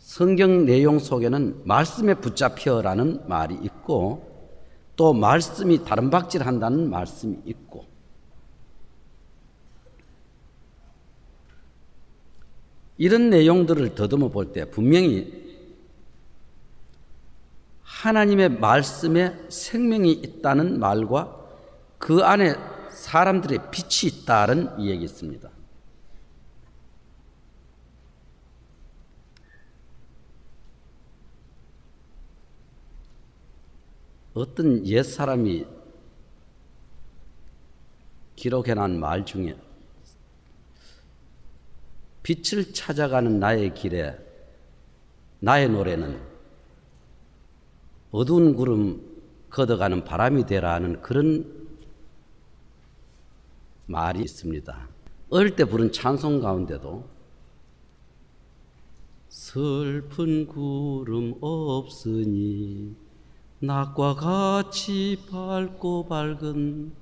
성경 내용 속에는 말씀에 붙잡혀라는 말이 있고 또 말씀이 다른 박질한다는 말씀이 있고 이런 내용들을 더듬어 볼 때 분명히 하나님의 말씀에 생명이 있다는 말과 그 안에 사람들의 빛이 있다는 이야기 있습니다. 어떤 옛사람이 기록해놓은 말 중에 빛을 찾아가는 나의 길에 나의 노래는 어두운 구름 걷어가는 바람이 되라 하는 그런 말이 있습니다. 어릴 때 부른 찬송 가운데도 슬픈 구름 없으니 낮과 같이 밝고 밝은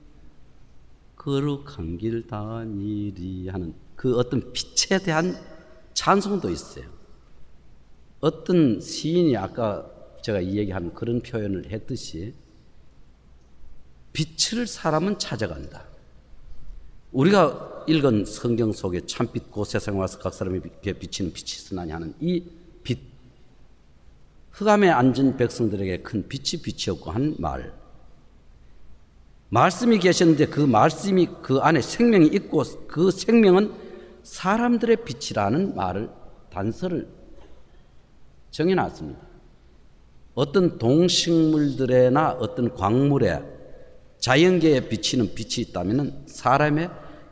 거룩한 길 다니리 하는 그 어떤 빛에 대한 찬송도 있어요. 어떤 시인이 아까 제가 이 얘기한 그런 표현을 했듯이 빛을 사람은 찾아간다. 우리가 읽은 성경 속에 참빛 곧 세상에 와서 각 사람에게 비치는 빛이 있으나니 하는 이 빛, 흑암에 앉은 백성들에게 큰 빛이 비치었고 한 말, 말씀이 계셨는데 그 말씀이 그 안에 생명이 있고 그 생명은 사람들의 빛이라는 말을 단서를 정해놨습니다. 어떤 동식물들에나 어떤 광물에 자연계에 비치는 빛이 있다면 사람의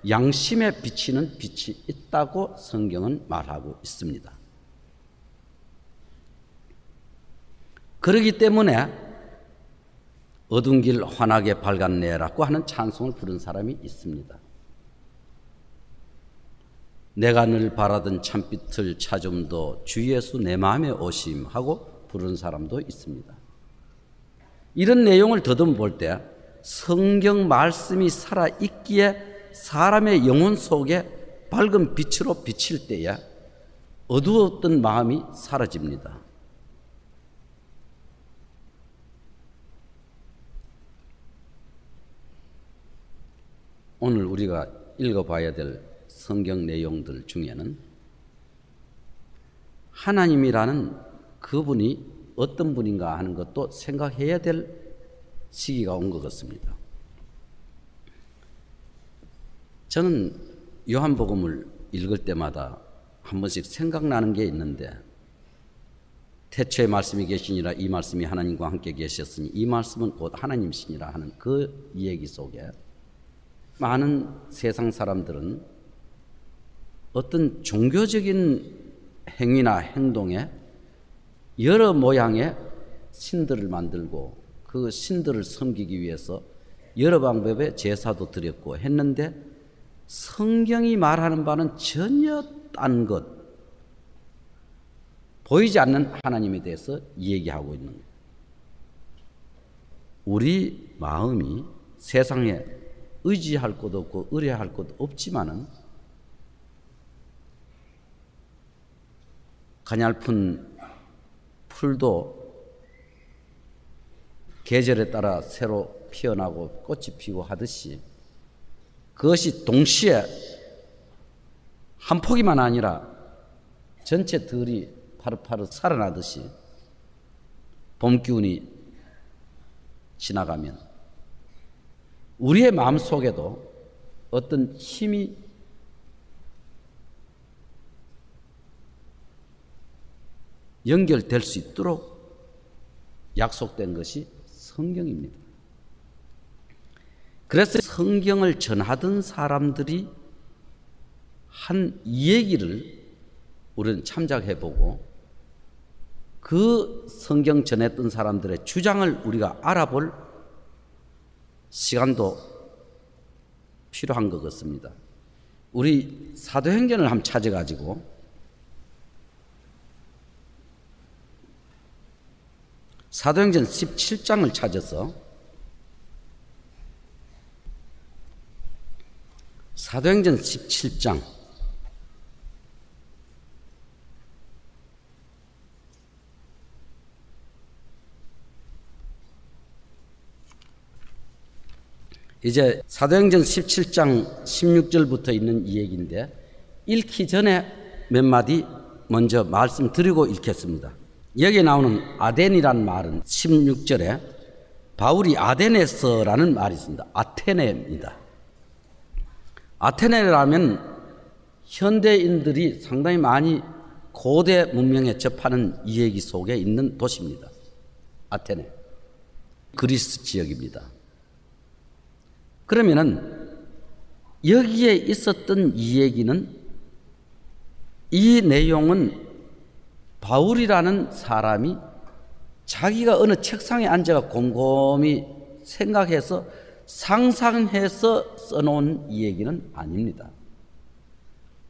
양심에 비치는 빛이 있다고 성경은 말하고 있습니다. 그렇기 때문에 어두운 길 환하게 밝았네라고 하는 찬송을 부른 사람이 있습니다. 내가 늘 바라던 참빛을 찾음도 주 예수 내 마음에 오심 하고 부른 사람도 있습니다. 이런 내용을 더듬어 볼 때 성경 말씀이 살아있기에 사람의 영혼 속에 밝은 빛으로 비칠 때에 어두웠던 마음이 사라집니다. 오늘 우리가 읽어봐야 될 성경 내용들 중에는 하나님이라는 그분이 어떤 분인가 하는 것도 생각해야 될 시기가 온 것 같습니다. 저는 요한복음을 읽을 때마다 한 번씩 생각나는 게 있는데 태초에 말씀이 계시니라 이 말씀이 하나님과 함께 계셨으니 이 말씀은 곧 하나님이시니라 하는 그 이야기 속에 많은 세상 사람들은 어떤 종교적인 행위나 행동에 여러 모양의 신들을 만들고 그 신들을 섬기기 위해서 여러 방법의 제사도 드렸고 했는데 성경이 말하는 바는 전혀 딴 것, 보이지 않는 하나님에 대해서 얘기하고 있는 거예요. 우리 마음이 세상에 의지할 것도 없고 의뢰할 것도 없지만은 가냘픈 풀도 계절에 따라 새로 피어나고 꽃이 피고 하듯이 그것이 동시에 한 포기만 아니라 전체 들이 파릇파릇 살아나듯이 봄 기운이 지나가면 우리의 마음 속에도 어떤 힘이 연결될 수 있도록 약속된 것이 성경입니다. 그래서 성경을 전하던 사람들이 한 얘기를 우리는 참작해보고 그 성경 전했던 사람들의 주장을 우리가 알아볼 시간도 필요한 것 같습니다. 우리 사도행전을 한번 찾아가지고 사도행전 17장을 찾아서 사도행전 17장 이제 사도행전 17장 16절부터 있는 이 얘기인데 읽기 전에 몇 마디 먼저 말씀드리고 읽겠습니다. 여기에 나오는 아덴이라는 말은 16절에 바울이 아덴에서라는 말이 있습니다. 아테네입니다. 아테네라면 현대인들이 상당히 많이 고대 문명에 접하는 이 얘기 속에 있는 도시입니다. 아테네. 그리스 지역입니다. 그러면은 여기에 있었던 이 얘기는, 이 내용은 바울이라는 사람이 자기가 어느 책상에 앉아가 곰곰이 생각해서 상상해서 써놓은 이 얘기는 아닙니다.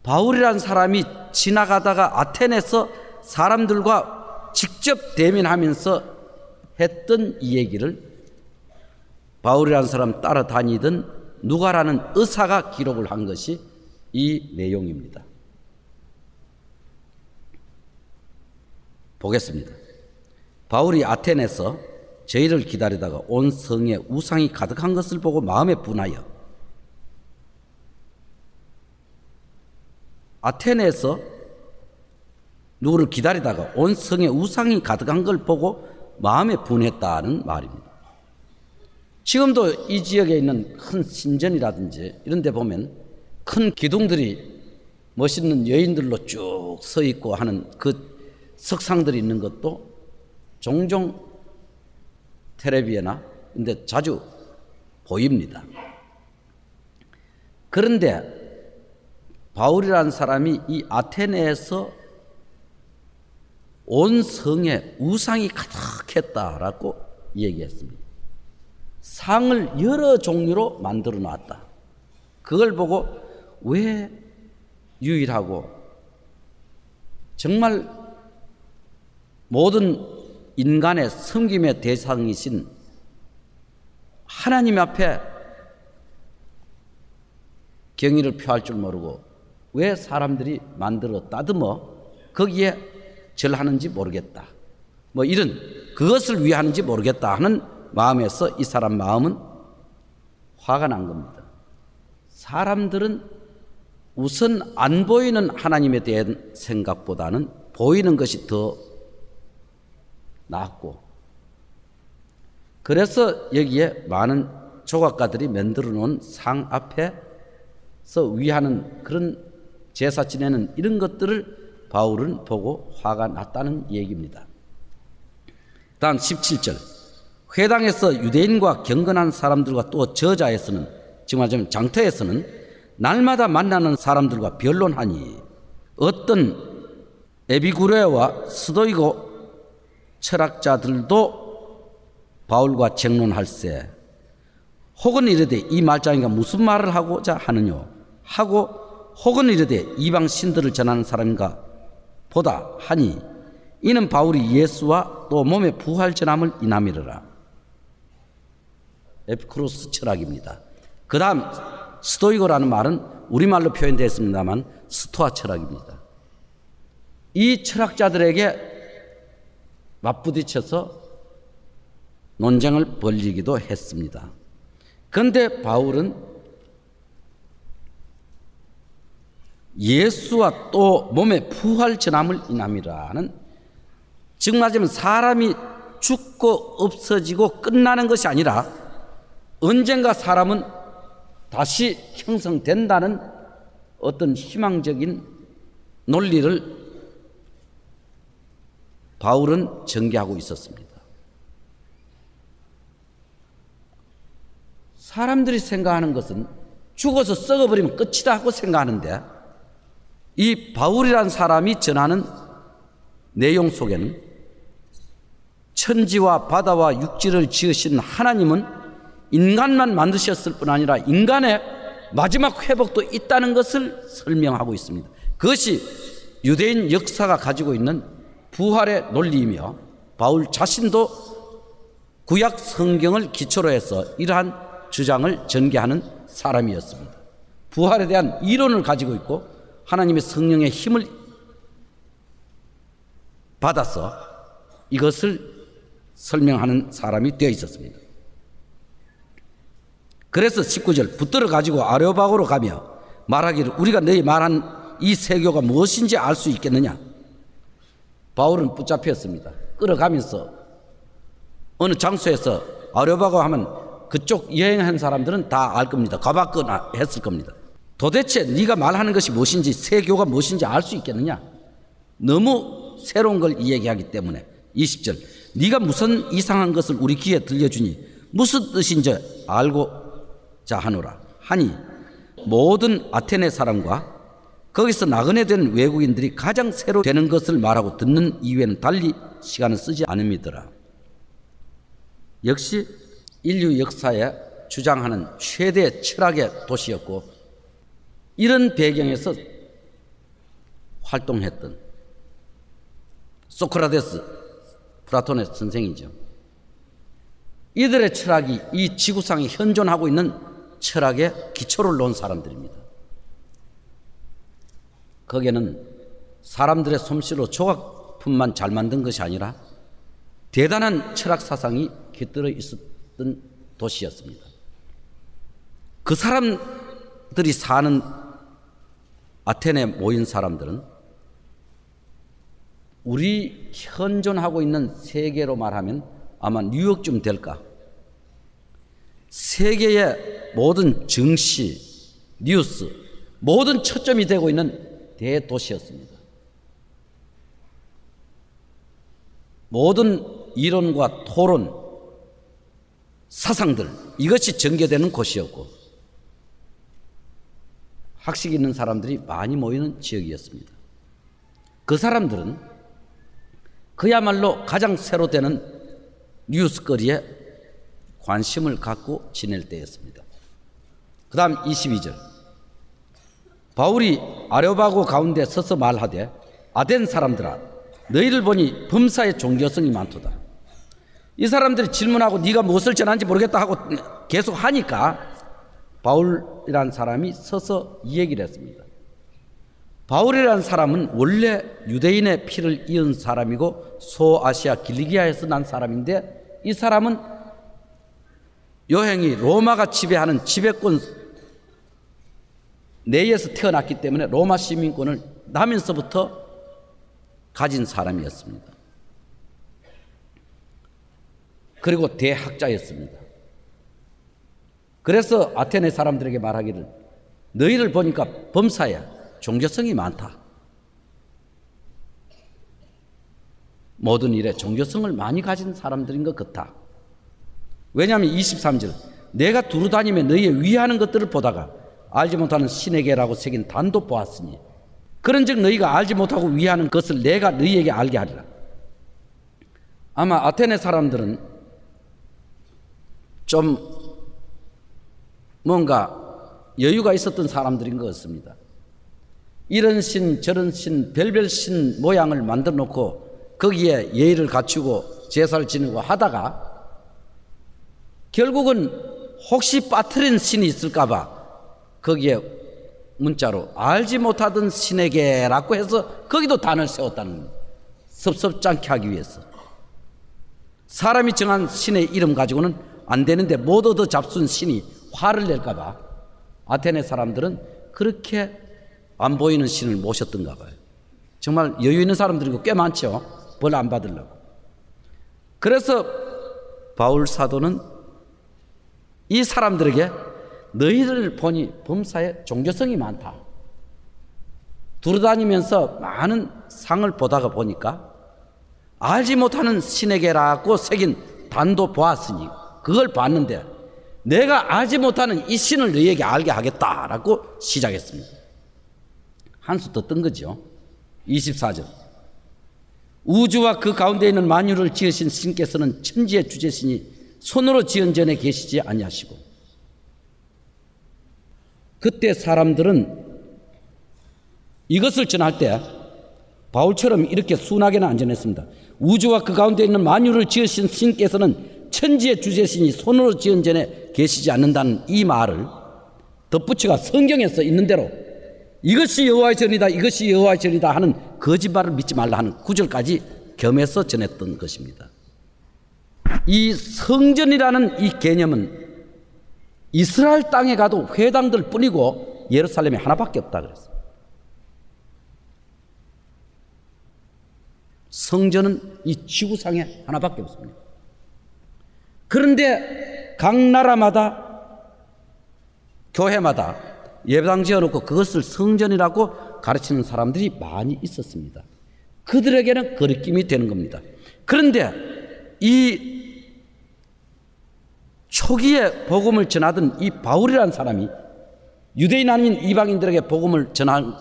바울이라는 사람이 지나가다가 아테네에서 사람들과 직접 대면하면서 했던 이 얘기를 바울이라는 사람 따라다니던 누가라는 의사가 기록을 한 것이 이 내용입니다. 보겠습니다. 바울이 아테네에서 저희를 기다리다가 온 성에 우상이 가득한 것을 보고 마음에 분하여, 아테네에서 누구를 기다리다가 온 성에 우상이 가득한 걸 보고 마음에 분했다는 말입니다. 지금도 이 지역에 있는 큰 신전이라든지 이런 데 보면 큰 기둥들이 멋있는 여인들로 쭉 서 있고 하는 그 석상들이 있는 것도 종종 텔레비에나 근데 자주 보입니다. 그런데 바울이라는 사람이 이 아테네에서 온 성에 우상이 가득했다라고 얘기했습니다. 상을 여러 종류로 만들어 놨다. 그걸 보고 왜 유일하고 정말 모든 인간의 섬김의 대상이신 하나님 앞에 경의를 표할 줄 모르고 왜 사람들이 만들어 따듬어 거기에 절하는지 모르겠다. 뭐 이런 그것을 위해 하는지 모르겠다 하는 마음에서 이 사람 마음은 화가 난 겁니다. 사람들은 우선 안 보이는 하나님에 대한 생각보다는 보이는 것이 더 낫고, 그래서 여기에 많은 조각가들이 만들어 놓은 상 앞에서 위하는 그런 제사 지내는 이런 것들을 바울은 보고 화가 났다는 얘기입니다. 다음 17절. 회당에서 유대인과 경건한 사람들과 또 저자에서는, 지금 말하자면 장터에서는 날마다 만나는 사람들과 변론하니 어떤 에비구레와 스도이고 철학자들도 바울과 쟁론할세, 혹은 이르되 이 말장이가 무슨 말을 하고자 하느뇨 하고, 혹은 이르되 이방 신들을 전하는 사람인가 보다 하니, 이는 바울이 예수와 또 몸의 부활 전함을 인함이러라. 에피쿠로스 철학입니다. 그 다음 스토이고라는 말은 우리말로 표현되었습니다만 스토아 철학입니다. 이 철학자들에게 맞부딪혀서 논쟁을 벌이기도 했습니다. 그런데 바울은 예수와 또 몸의 부활 전함을 인함이라는, 즉 말하자면 사람이 죽고 없어지고 끝나는 것이 아니라 언젠가 사람은 다시 형성된다는 어떤 희망적인 논리를 바울은 전개하고 있었습니다. 사람들이 생각하는 것은 죽어서 썩어버리면 끝이다 하고 생각하는데, 이 바울이라는 사람이 전하는 내용 속에는 천지와 바다와 육지를 지으신 하나님은 인간만 만드셨을 뿐 아니라 인간의 마지막 회복도 있다는 것을 설명하고 있습니다. 그것이 유대인 역사가 가지고 있는 부활의 논리이며, 바울 자신도 구약 성경을 기초로 해서 이러한 주장을 전개하는 사람이었습니다. 부활에 대한 이론을 가지고 있고 하나님의 성령의 힘을 받아서 이것을 설명하는 사람이 되어 있었습니다. 그래서 19절 붙들어 가지고 아레오바고로 가며 말하기를 우리가 너희 말한 이 세교가 무엇인지 알 수 있겠느냐. 바울은 붙잡혔습니다. 끌어가면서 어느 장소에서 아레오바고 하면 그쪽 여행한 사람들은 다 알 겁니다. 가봤거나 했을 겁니다. 도대체 네가 말하는 것이 무엇인지 세교가 무엇인지 알 수 있겠느냐. 너무 새로운 걸 이야기하기 때문에 20절 네가 무슨 이상한 것을 우리 귀에 들려주니 무슨 뜻인지 알고자 하노라 하니 모든 아테네 사람과 거기서 나그네 된 외국인들이 가장 새로 되는 것을 말하고 듣는 이외에는 달리 시간을 쓰지 않음이더라. 역시 인류 역사에 주장하는 최대 철학의 도시였고 이런 배경에서 활동했던 소크라테스, 플라톤의 선생이죠. 이들의 철학이 이 지구상에 현존하고 있는 철학의 기초를 놓은 사람들입니다. 거기에는 사람들의 솜씨로 조각품만 잘 만든 것이 아니라 대단한 철학 사상이 깃들어 있었던 도시였습니다. 그 사람들이 사는 아테네에 모인 사람들은 우리 현존하고 있는 세계로 말하면 아마 뉴욕쯤 될까. 세계의 모든 정치, 뉴스, 모든 초점이 되고 있는 대도시였습니다. 모든 이론과 토론, 사상들 이것이 전개되는 곳이었고 학식 있는 사람들이 많이 모이는 지역이었습니다. 그 사람들은 그야말로 가장 새로 되는 뉴스거리에 관심을 갖고 지낼 때였습니다. 그 다음 22절 바울이 아레오바고 가운데 서서 말하되 아덴 사람들아 너희를 보니 범사에 종교성이 많도다. 이 사람들이 질문하고 네가 무엇을 전하는지 모르겠다 하고 계속 하니까 바울이라는 사람이 서서 이 얘기를 했습니다. 바울이라는 사람은 원래 유대인의 피를 이은 사람이고 소아시아 길리기아에서 난 사람인데 이 사람은 여행이 로마가 지배하는 지배권 내에서 태어났기 때문에 로마 시민권을 나면서부터 가진 사람이었습니다. 그리고 대학자였습니다. 그래서 아테네 사람들에게 말하기를 너희를 보니까 범사야 종교성이 많다. 모든 일에 종교성을 많이 가진 사람들인 것 같다. 왜냐하면 23절 내가 두루 다니며 너희의 위하는 것들을 보다가 알지 못하는 신에게라고 새긴 단도 보았으니 그런즉 너희가 알지 못하고 위하는 것을 내가 너희에게 알게 하리라. 아마 아테네 사람들은 좀 뭔가 여유가 있었던 사람들인 것 같습니다. 이런 신 저런 신 별별 신 모양을 만들어 놓고 거기에 예의를 갖추고 제사를 지내고 하다가 결국은 혹시 빠뜨린 신이 있을까 봐 거기에 문자로 알지 못하던 신에게라고 해서 거기도 단을 세웠다는 겁니다. 섭섭지 하기 위해서. 사람이 정한 신의 이름 가지고는 안 되는데 못 얻어 잡순 신이 화를 낼까 봐 아테네 사람들은 그렇게 안 보이는 신을 모셨던가 봐요. 정말 여유 있는 사람들이 꽤 많죠. 벌 안 받으려고. 그래서 바울 사도는 이 사람들에게 너희를 보니 범사에 종교성이 많다. 두루다니면서 많은 상을 보다가 보니까 알지 못하는 신에게라고 새긴 단도 보았으니 그걸 봤는데 내가 알지 못하는 이 신을 너희에게 알게 하겠다라고 시작했습니다. 한 수 더 뜬 거죠. 24절 우주와 그 가운데 있는 만유를 지으신 신께서는 천지의 주제시니 손으로 지은 전에 계시지 아니하시고 그때 사람들은 이것을 전할 때 바울처럼 이렇게 순하게는 안 전했습니다. 우주와 그 가운데 있는 만유를 지으신 신께서는 천지의 주제시니 손으로 지은 전에 계시지 않는다는 이 말을 덧붙여가 성경에 써 있는 대로 이것이 여호와의 전이다 이것이 여호와의 전이다 하는 거짓말을 믿지 말라 하는 구절까지 겸해서 전했던 것입니다. 이 성전이라는 이 개념은 이스라엘 땅에 가도 회당들 뿐이고 예루살렘이 하나밖에 없다 그랬어요. 성전은 이 지구상에 하나밖에 없습니다. 그런데 각 나라마다 교회마다 예배당 지어놓고 그것을 성전이라고 가르치는 사람들이 많이 있었습니다. 그들에게는 거리낌이 되는 겁니다. 그런데 이 초기에 복음을 전하던 이 바울이라는 사람이, 유대인 아닌 이방인들에게 복음을 전하는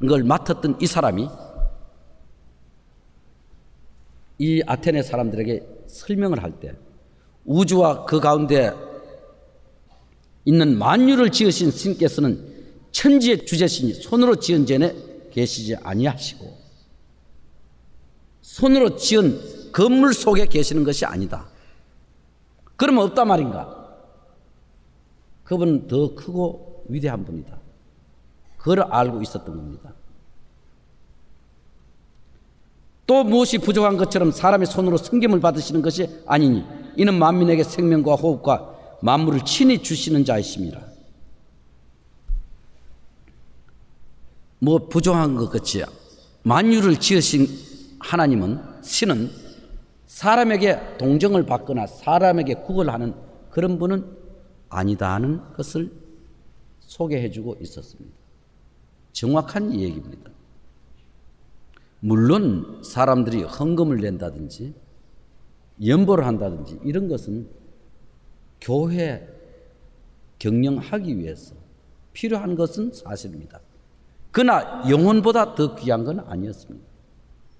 걸 맡았던 이 사람이 이 아테네 사람들에게 설명을 할 때 우주와 그 가운데 있는 만유를 지으신 신께서는 천지의 주제시니 손으로 지은 전에 계시지 아니하시고 손으로 지은 건물 속에 계시는 것이 아니다. 그러면 없단 말인가? 그분은 더 크고 위대한 분이다. 그걸 알고 있었던 겁니다. 또 무엇이 부족한 것처럼 사람의 손으로 섬김을 받으시는 것이 아니니 이는 만민에게 생명과 호흡과 만물을 친히 주시는 자이심이라. 뭐 부족한 것 같이 만유를 지으신 하나님은, 신은 사람에게 동정을 받거나 사람에게 구걸하는 그런 분은 아니다 하는 것을 소개해 주고 있었습니다. 정확한 얘기입니다. 물론 사람들이 헌금을 낸다든지 연보를 한다든지 이런 것은 교회 경영하기 위해서 필요한 것은 사실입니다. 그러나 영혼보다 더 귀한 건 아니었습니다.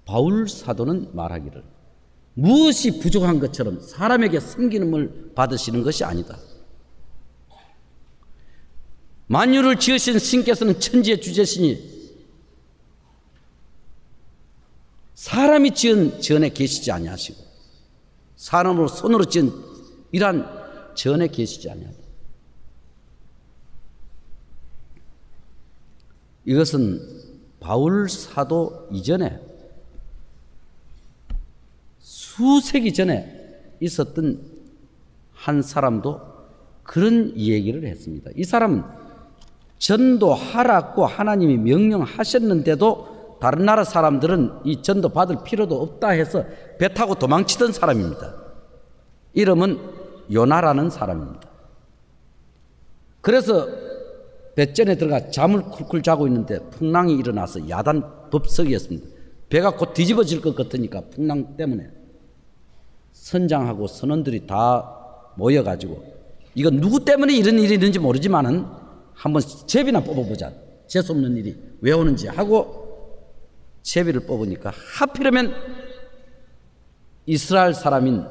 바울 사도는 말하기를 무엇이 부족한 것처럼 사람에게 섬김을 받으시는 것이 아니다. 만유를 지으신 신께서는 천지의 주제시니 사람이 지은 전에 계시지 아니하시고 사람으로 손으로 지은 이러한 전에 계시지 아니하다. 이것은 바울 사도 이전에 수세기 전에 있었던 한 사람도 그런 얘기를 했습니다. 이 사람은 전도하라고 하나님이 명령하셨는데도 다른 나라 사람들은 이 전도 받을 필요도 없다 해서 배 타고 도망치던 사람입니다. 이름은 요나라는 사람입니다. 그래서 배전에 들어가 잠을 쿨쿨 자고 있는데 풍랑이 일어나서 야단 법석이었습니다. 배가 곧 뒤집어질 것 같으니까 풍랑 때문에 선장하고 선원들이 다 모여가지고 이거 누구 때문에 이런 일이 있는지 모르지만은 한번 제비나 뽑아보자. 재수없는 일이 왜 오는지 하고 제비를 뽑으니까 하필이면 이스라엘 사람인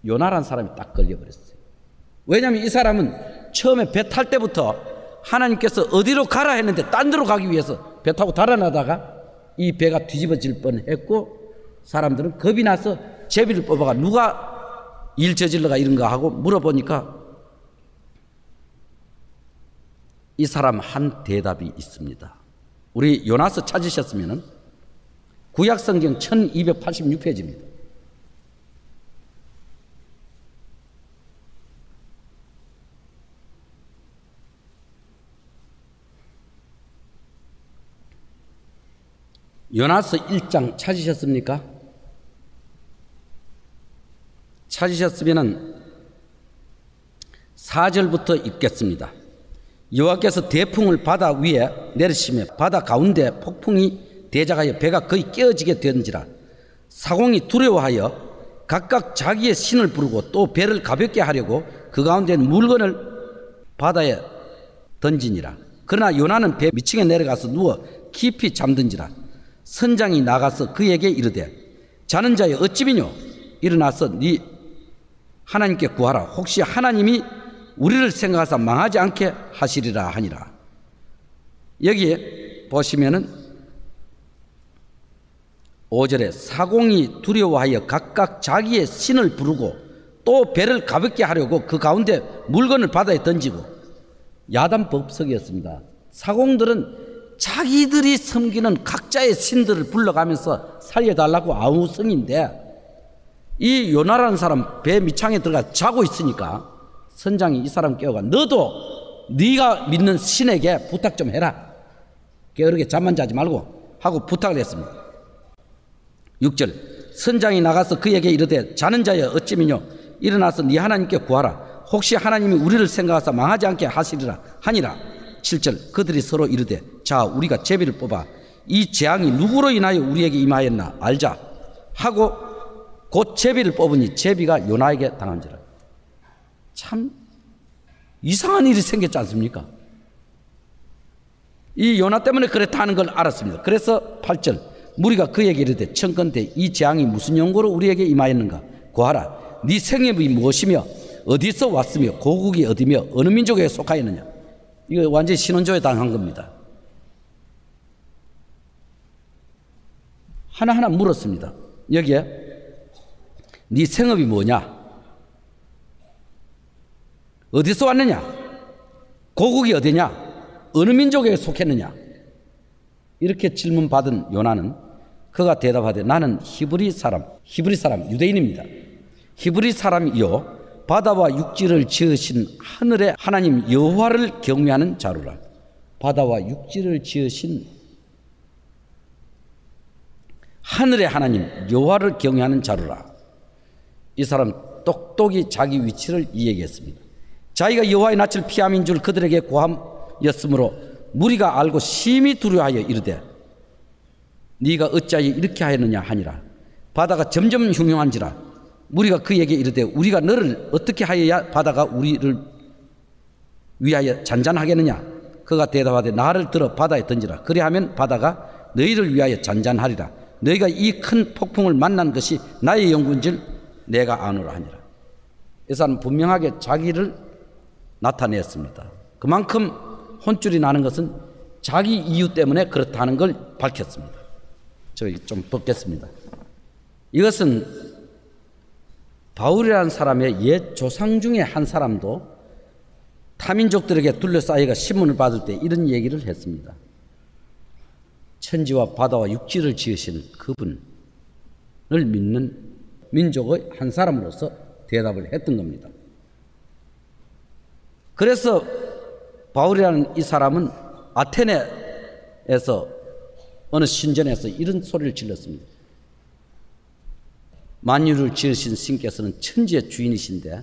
요나라는 사람이 딱 걸려버렸어요. 왜냐하면 이 사람은 처음에 배 탈 때부터 하나님께서 어디로 가라 했는데 딴 데로 가기 위해서 배 타고 달아나다가 이 배가 뒤집어질 뻔했고 사람들은 겁이 나서 제비를 뽑아가 누가 일 저질러가 이런가 하고 물어보니까 이 사람 한 대답이 있습니다. 우리 요나서 찾으셨으면 구약성경 1286페이지입니다. 요나서 1장 찾으셨습니까? 찾으셨으면 4절부터 읽겠습니다. 여호와께서 대풍을 바다 위에 내리시며 바다 가운데 폭풍이 대작하여 배가 거의 깨어지게 되는지라 사공이 두려워하여 각각 자기의 신을 부르고 또 배를 가볍게 하려고 그 가운데 물건을 바다에 던지니라. 그러나 요나는 배 밑층에 내려가서 누워 깊이 잠든지라. 선장이 나가서 그에게 이르되 자는 자여 어찌미뇨 일어나서 네 하나님께 구하라. 혹시 하나님이 우리를 생각하사 망하지 않게 하시리라 하니라. 여기에 보시면은 5절에 사공이 두려워하여 각각 자기의 신을 부르고 또 배를 가볍게 하려고 그 가운데 물건을 바다에 던지고 야단법석이었습니다. 사공들은 자기들이 섬기는 각자의 신들을 불러가면서 살려달라고 아우성인데 이 요나라는 사람 배 밑창에 들어가 자고 있으니까 선장이 이 사람 깨워가 너도 네가 믿는 신에게 부탁 좀 해라. 게으르게 잠만 자지 말고 하고 부탁을 했습니다. 6절 선장이 나가서 그에게 이르되 자는 자여 어찌미뇨 일어나서 네 하나님께 구하라. 혹시 하나님이 우리를 생각하사 망하지 않게 하시리라 하니라. 7절 그들이 서로 이르되 자 우리가 제비를 뽑아 이 재앙이 누구로 인하여 우리에게 임하였나 알자 하고 곧 제비를 뽑으니 제비가 요나에게 당한지라. 참 이상한 일이 생겼지 않습니까? 이 요나 때문에 그랬다 하는 걸 알았습니다. 그래서 8절 무리가 그에게 이르되 청컨대 이 재앙이 무슨 용고로 우리에게 임하였는가 구하라. 네 생업이 무엇이며 어디서 왔으며 고국이 어디며 어느 민족에 속하였느냐. 이거 완전히 신원조에 당한 겁니다. 하나하나 물었습니다. 여기에 네 생업이 뭐냐? 어디서 왔느냐? 고국이 어디냐? 어느 민족에 속했느냐? 이렇게 질문받은 요나는 그가 대답하되 나는 히브리 사람 유대인입니다. 히브리 사람이요 바다와 육지를 지으신 하늘의 하나님 여호와를 경외하는 자루라. 바다와 육지를 지으신 하늘의 하나님 여호와를 경외하는 자루라. 이 사람 똑똑히 자기 위치를 이야기했습니다. 자기가 여호와의 낯을 피함인 줄 그들에게 고함이었으므로 무리가 알고 심히 두려워하여 이르되 네가 어찌하여 이렇게 하였느냐 하니라. 바다가 점점 흉흉한지라. 무리가 그에게 이르되 우리가 너를 어떻게 하여야 바다가 우리를 위하여 잔잔하겠느냐. 그가 대답하되 나를 들어 바다에 던지라. 그리하면 바다가 너희를 위하여 잔잔하리라. 너희가 이 큰 폭풍을 만난 것이 나의 영구인 줄 내가 아노라 하니라. 이 사람은 분명하게 자기를 나타냈습니다. 그만큼 혼쭐이 나는 것은 자기 이유 때문에 그렇다는 걸 밝혔습니다. 저기 좀 벗겠습니다. 이것은 바울이라는 사람의 옛 조상 중에 한 사람도 타민족들에게 둘러싸여가 신문을 받을 때 이런 얘기를 했습니다. 천지와 바다와 육지를 지으신 그분을 믿는 민족의 한 사람으로서 대답을 했던 겁니다. 그래서 바울이라는 이 사람은 아테네에서 어느 신전에서 이런 소리를 질렀습니다. 만유를 지으신 신께서는 천지의 주인이신데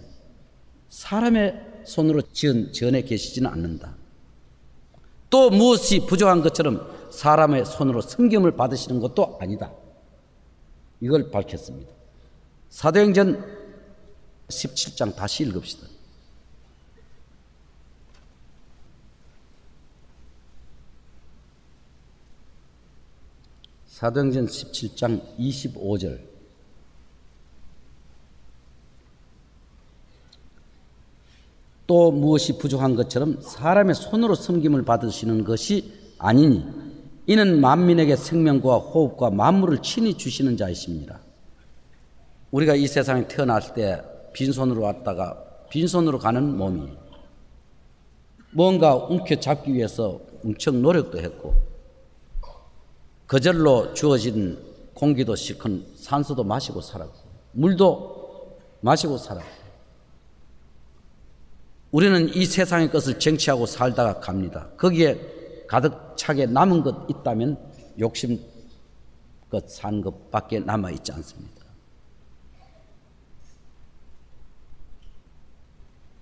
사람의 손으로 지은 전에 계시지는 않는다. 또 무엇이 부족한 것처럼 사람의 손으로 섬김을 받으시는 것도 아니다. 이걸 밝혔습니다. 사도행전 17장 다시 읽읍시다. 사도행전 17장 25절 또 무엇이 부족한 것처럼 사람의 손으로 섬김을 받으시는 것이 아니니 이는 만민에게 생명과 호흡과 만물을 친히 주시는 자이십니다. 우리가 이 세상에 태어났을 때 빈손으로 왔다가 빈손으로 가는 몸이 뭔가 움켜잡기 위해서 엄청 노력도 했고 거절로 주어진 공기도 실컷 산소도 마시고 살았고 물도 마시고 살았고 우리는 이 세상의 것을 쟁취하고 살다가 갑니다. 거기에 가득 차게 남은 것 있다면 욕심껏 산 것밖에 남아있지 않습니다.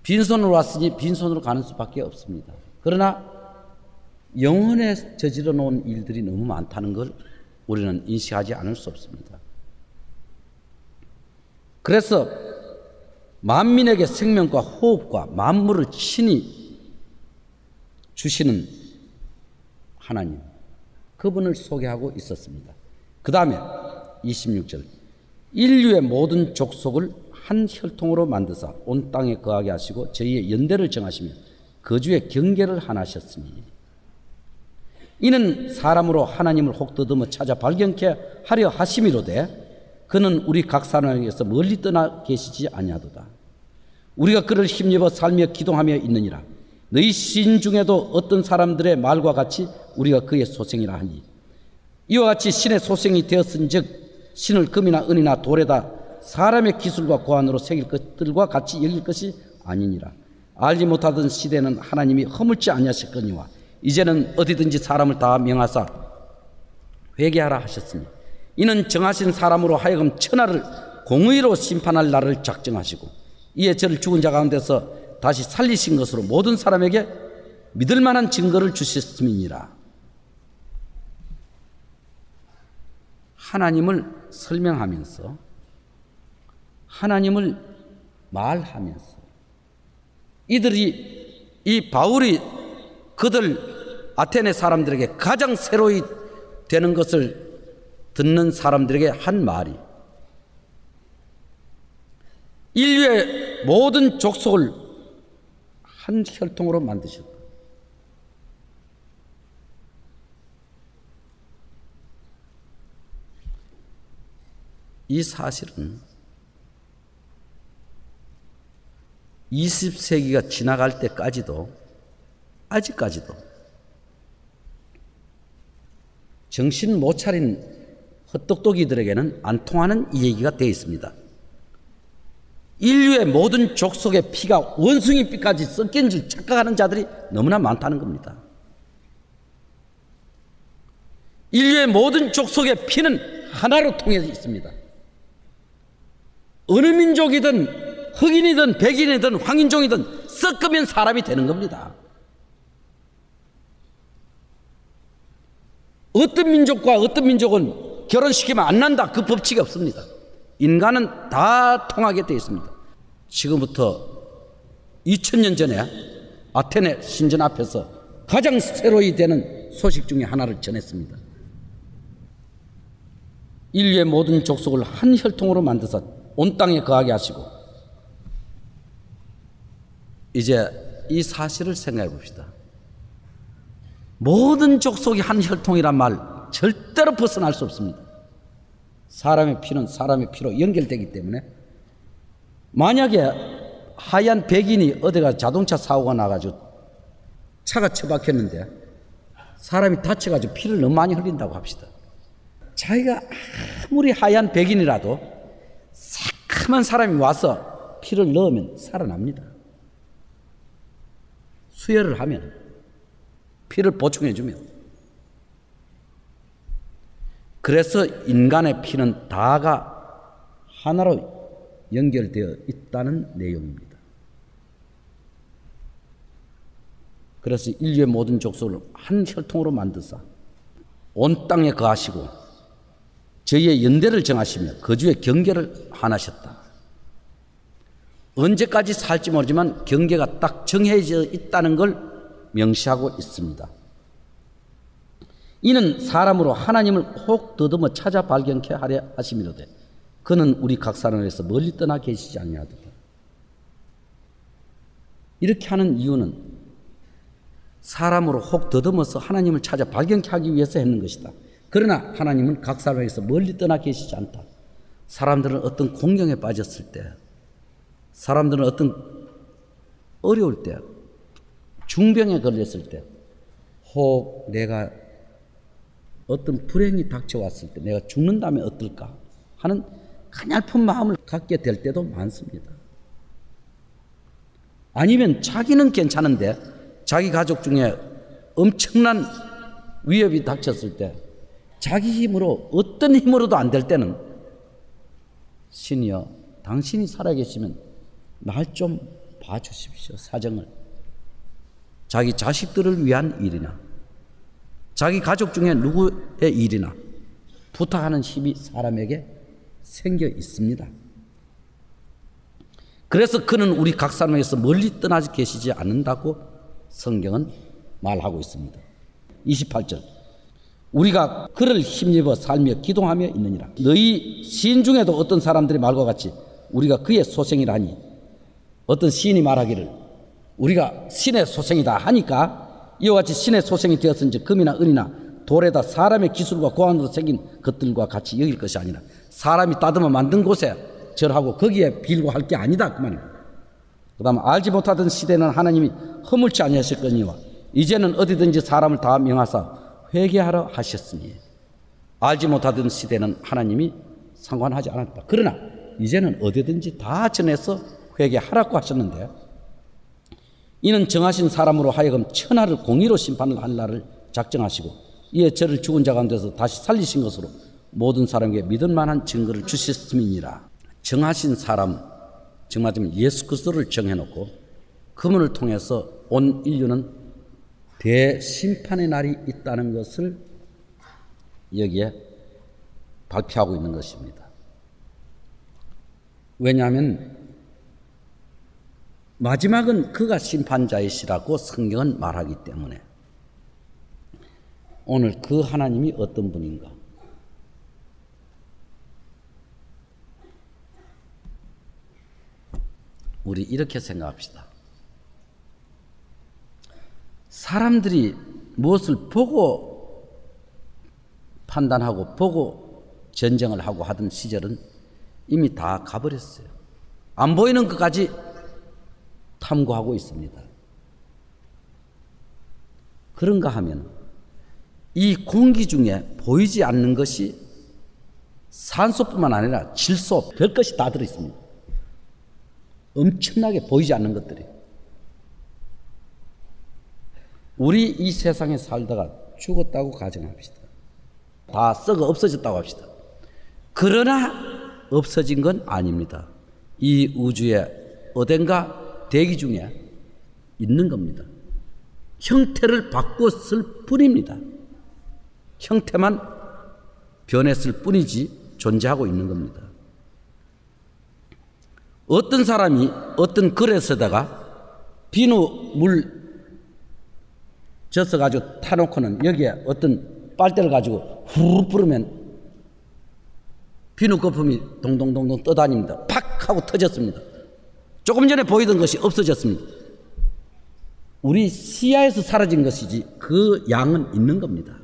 빈손으로 왔으니 빈손으로 가는 수밖에 없습니다. 그러나 영혼에 저질러 놓은 일들이 너무 많다는 걸 우리는 인식하지 않을 수 없습니다. 그래서 만민에게 생명과 호흡과 만물을 친히 주시는 하나님, 그분을 소개하고 있었습니다. 그 다음에 26절 인류의 모든 족속을 한 혈통으로 만드사 온 땅에 거하게 하시고 저희의 연대를 정하시며 거주의 경계를 하나셨으니 이는 사람으로 하나님을 혹 더듬어 찾아 발견케 하려 하심이로되 그는 우리 각 사람에게서 멀리 떠나 계시지 아니하도다. 우리가 그를 힘입어 살며 기도하며 있느니라. 너희 신 중에도 어떤 사람들의 말과 같이 우리가 그의 소생이라 하니 이와 같이 신의 소생이 되었은즉 신을 금이나 은이나 돌에다 사람의 기술과 고안으로 새길 것들과 같이 여길 것이 아니니라. 알지 못하던 시대는 하나님이 허물지 아니하셨거니와 이제는 어디든지 사람을 다 명하사 회개하라 하셨으니 이는 정하신 사람으로 하여금 천하를 공의로 심판할 날을 작정하시고 이에 저를 죽은 자 가운데서 다시 살리신 것으로 모든 사람에게 믿을 만한 증거를 주셨음이니라. 하나님을 설명하면서 하나님을 말하면서 이 바울이 그들 아테네 사람들에게 가장 새로이 되는 것을 듣는 사람들에게 한 말이 인류의 모든 족속을 한 혈통으로 만드셨다. 이 사실은 20세기가 지나갈 때까지도 아직까지도 정신 못 차린 헛똑똑이들에게는 안 통하는 이 얘기가 되어 있습니다. 인류의 모든 족속의 피가 원숭이 피까지 섞인 줄 착각하는 자들이 너무나 많다는 겁니다. 인류의 모든 족속의 피는 하나로 통해 있습니다. 어느 민족이든 흑인이든 백인이든 황인종이든 섞으면 사람이 되는 겁니다. 어떤 민족과 어떤 민족은 결혼시키면 안 난다, 그 법칙이 없습니다. 인간은 다 통하게 되어 있습니다. 지금부터 2000년 전에 아테네 신전 앞에서 가장 새로이 되는 소식 중에 하나를 전했습니다. 인류의 모든 족속을 한 혈통으로 만드사 온 땅에 거하게 하시고, 이제 이 사실을 생각해 봅시다. 모든 족속이 한 혈통이란 말 절대로 벗어날 수 없습니다. 사람의 피는 사람의 피로 연결되기 때문에 만약에 하얀 백인이 어디가 자동차 사고가 나가지고 차가 처박혔는데 사람이 다쳐가지고 피를 너무 많이 흘린다고 합시다. 자기가 아무리 하얀 백인이라도 새카만 사람이 와서 피를 넣으면 살아납니다. 수혈을 하면, 피를 보충해주면. 그래서 인간의 피는 다가 하나로 연결되어 있다는 내용입니다. 그래서 인류의 모든 족속을 한 혈통으로 만드사 온 땅에 거하시고 저희의 연대를 정하시며 거주의 경계를 하나셨다. 언제까지 살지 모르지만 경계가 딱 정해져 있다는 걸 명시하고 있습니다. 이는 사람으로 하나님을 혹 더듬어 찾아 발견케 하려 하심이로되 그는 우리 각 사람에서 멀리 떠나 계시지 아니하도다. 이렇게 하는 이유는 사람으로 혹 더듬어서 하나님을 찾아 발견케 하기 위해서 했는 것이다. 그러나 하나님은 각 사람에서 멀리 떠나 계시지 않다. 사람들은 어떤 공경에 빠졌을 때, 사람들은 어떤 어려울 때, 중병에 걸렸을 때, 혹 내가 어떤 불행이 닥쳐왔을 때 내가 죽는다면 어떨까 하는 가냘픈 마음을 갖게 될 때도 많습니다. 아니면 자기는 괜찮은데 자기 가족 중에 엄청난 위협이 닥쳤을 때 자기 힘으로, 어떤 힘으로도 안 될 때는 신이여 당신이 살아계시면 날 좀 봐주십시오. 사정을. 자기 자식들을 위한 일이나 자기 가족 중에 누구의 일이나 부탁하는 힘이 사람에게 생겨 있습니다. 그래서 그는 우리 각 사람에게서 멀리 떠나지 계시지 않는다고 성경은 말하고 있습니다. 28절 우리가 그를 힘입어 살며 기도하며 있느니라. 너희 시인 중에도 어떤 사람들이 말과 같이 우리가 그의 소생이라 하니, 어떤 시인이 말하기를 우리가 신의 소생이다 하니까 이와 같이 신의 소생이 되었은지 금이나 은이나 돌에다 사람의 기술과 고안으로 생긴 것들과 같이 여길 것이 아니라 사람이 따듬어 만든 곳에 절하고 거기에 빌고 할 게 아니다 그 말입니다. 그 다음 알지 못하던 시대는 하나님이 허물지 아니하셨거니와 이제는 어디든지 사람을 다 명하사 회개하라 하셨으니, 알지 못하던 시대는 하나님이 상관하지 않았다. 그러나 이제는 어디든지 다 전해서 회개하라고 하셨는데 이는 정하신 사람으로 하여금 천하를 공의로 심판을 할 날을 작정하시고 이에 저를 죽은 자 가운데서 다시 살리신 것으로 모든 사람에게 믿을 만한 증거를 주셨음이니라. 정하신 사람, 즉 말하자면 예수 그리스도를 정해놓고 그분을 통해서 온 인류는 대심판의 날이 있다는 것을 여기에 발표하고 있는 것입니다. 왜냐하면 마지막은 그가 심판자이시라고 성경은 말하기 때문에 오늘 그 하나님이 어떤 분인가? 우리 이렇게 생각합시다. 사람들이 무엇을 보고 판단하고 보고 전쟁을 하고 하던 시절은 이미 다 가버렸어요. 안 보이는 것까지 탐구하고 있습니다. 그런가 하면 이 공기 중에 보이지 않는 것이 산소뿐만 아니라 질소, 별것이 다 들어있습니다. 엄청나게 보이지 않는 것들이. 우리 이 세상에 살다가 죽었다고 가정합시다. 다 썩어 없어졌다고 합시다. 그러나 없어진 건 아닙니다. 이 우주에 어딘가 대기 중에 있는 겁니다. 형태를 바꿨을 뿐입니다. 형태만 변했을 뿐이지 존재하고 있는 겁니다. 어떤 사람이 어떤 글에서다가 비누 물 젖어가지고 타놓고는 여기에 어떤 빨대를 가지고 후루룩 부르면 비누 거품이 동동동동 떠다닙니다. 팍 하고 터졌습니다. 조금 전에 보이던 것이 없어졌습니다. 우리 시야에서 사라진 것이지 그 양은 있는 겁니다.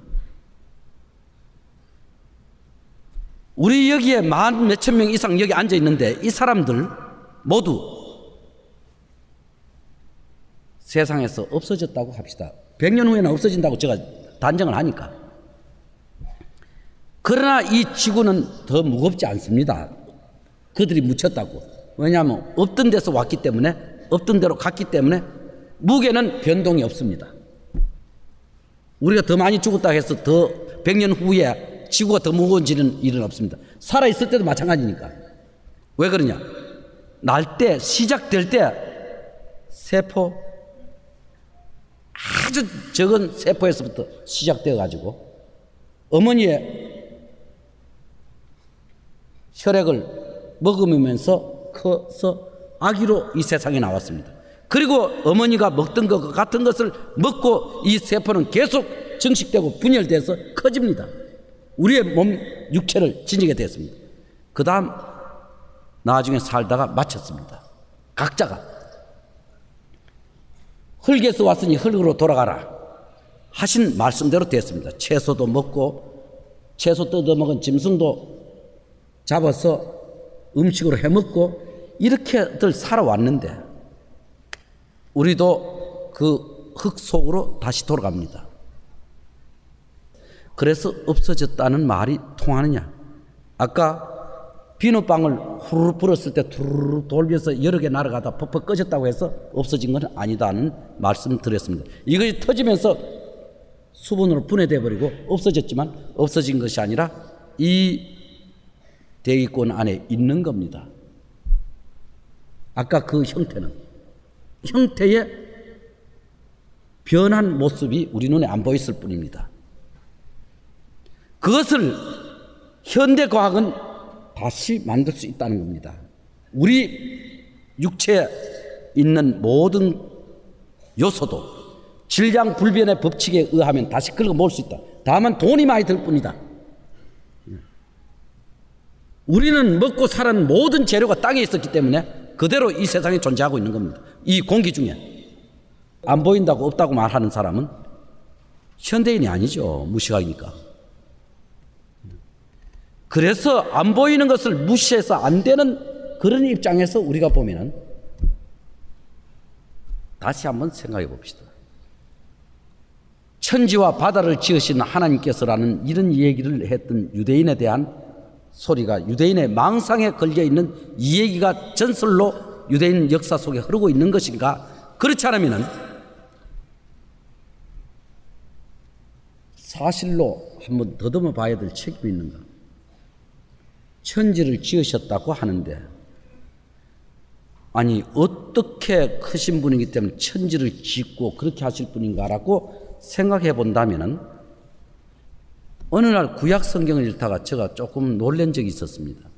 우리 여기에 만 몇천 명 이상 여기 앉아 있는데 이 사람들 모두 세상에서 없어졌다고 합시다. 100년 후에는 없어진다고 제가 단정을 하니까. 그러나 이 지구는 더 무겁지 않습니다. 그들이 묻혔다고. 왜냐하면 없던 데서 왔기 때문에, 없던 데로 갔기 때문에 무게는 변동이 없습니다. 우리가 더 많이 죽었다 해서 더 100년 후에 지구가 더 무거워지는 일은 없습니다. 살아있을 때도 마찬가지니까. 왜 그러냐? 날 때, 시작될 때 세포, 아주 적은 세포에서부터 시작되어 가지고 어머니의 혈액을 먹으면서 커서 아기로 이 세상에 나왔습니다. 그리고 어머니가 먹던 것 같은 것을 먹고 이 세포는 계속 증식되고 분열돼서 커집니다. 우리의 몸 육체를 지니게 됐습니다. 그 다음 나중에 살다가 마쳤습니다. 각자가 흙에서 왔으니 흙으로 돌아가라 하신 말씀대로 됐습니다. 채소도 먹고 채소 뜯어먹은 짐승도 잡아서 음식으로 해먹고 이렇게들 살아왔는데 우리도 그 흙 속으로 다시 돌아갑니다. 그래서 없어졌다는 말이 통하느냐? 아까 비누방울 후루룩 불었을 때 투루룩 돌면서 여러 개 날아가다 퍽퍽 꺼졌다고 해서 없어진 건 아니다는 말씀 드렸습니다. 이것이 터지면서 수분으로 분해돼 버리고 없어졌지만 없어진 것이 아니라 이 대기권 안에 있는 겁니다. 아까 그 형태의 변한 모습이 우리 눈에 안 보였을 뿐입니다. 그것을 현대과학은 다시 만들 수 있다는 겁니다. 우리 육체에 있는 모든 요소도 질량 불변의 법칙에 의하면 다시 긁어 모을 수 있다. 다만 돈이 많이 들 뿐이다. 우리는 먹고 사는 모든 재료가 땅에 있었기 때문에 그대로 이 세상에 존재하고 있는 겁니다. 이 공기 중에. 안 보인다고 없다고 말하는 사람은 현대인이 아니죠. 무식하니까. 그래서 안 보이는 것을 무시해서 안 되는 그런 입장에서 우리가 보면은 다시 한번 생각해 봅시다. 천지와 바다를 지으신 하나님께서라는 이런 얘기를 했던 유대인에 대한 소리가 유대인의 망상에 걸려 있는 이 얘기가 전설로 유대인 역사 속에 흐르고 있는 것인가? 그렇지 않으면 사실로 한번 더듬어 봐야 될 책임이 있는가? 천지를 지으셨다고 하는데, 아니 어떻게 크신 분이기 때문에 천지를 짓고 그렇게 하실 분인가라고 생각해 본다면은, 어느 날 구약 성경을 읽다가 제가 조금 놀란 적이 있었습니다.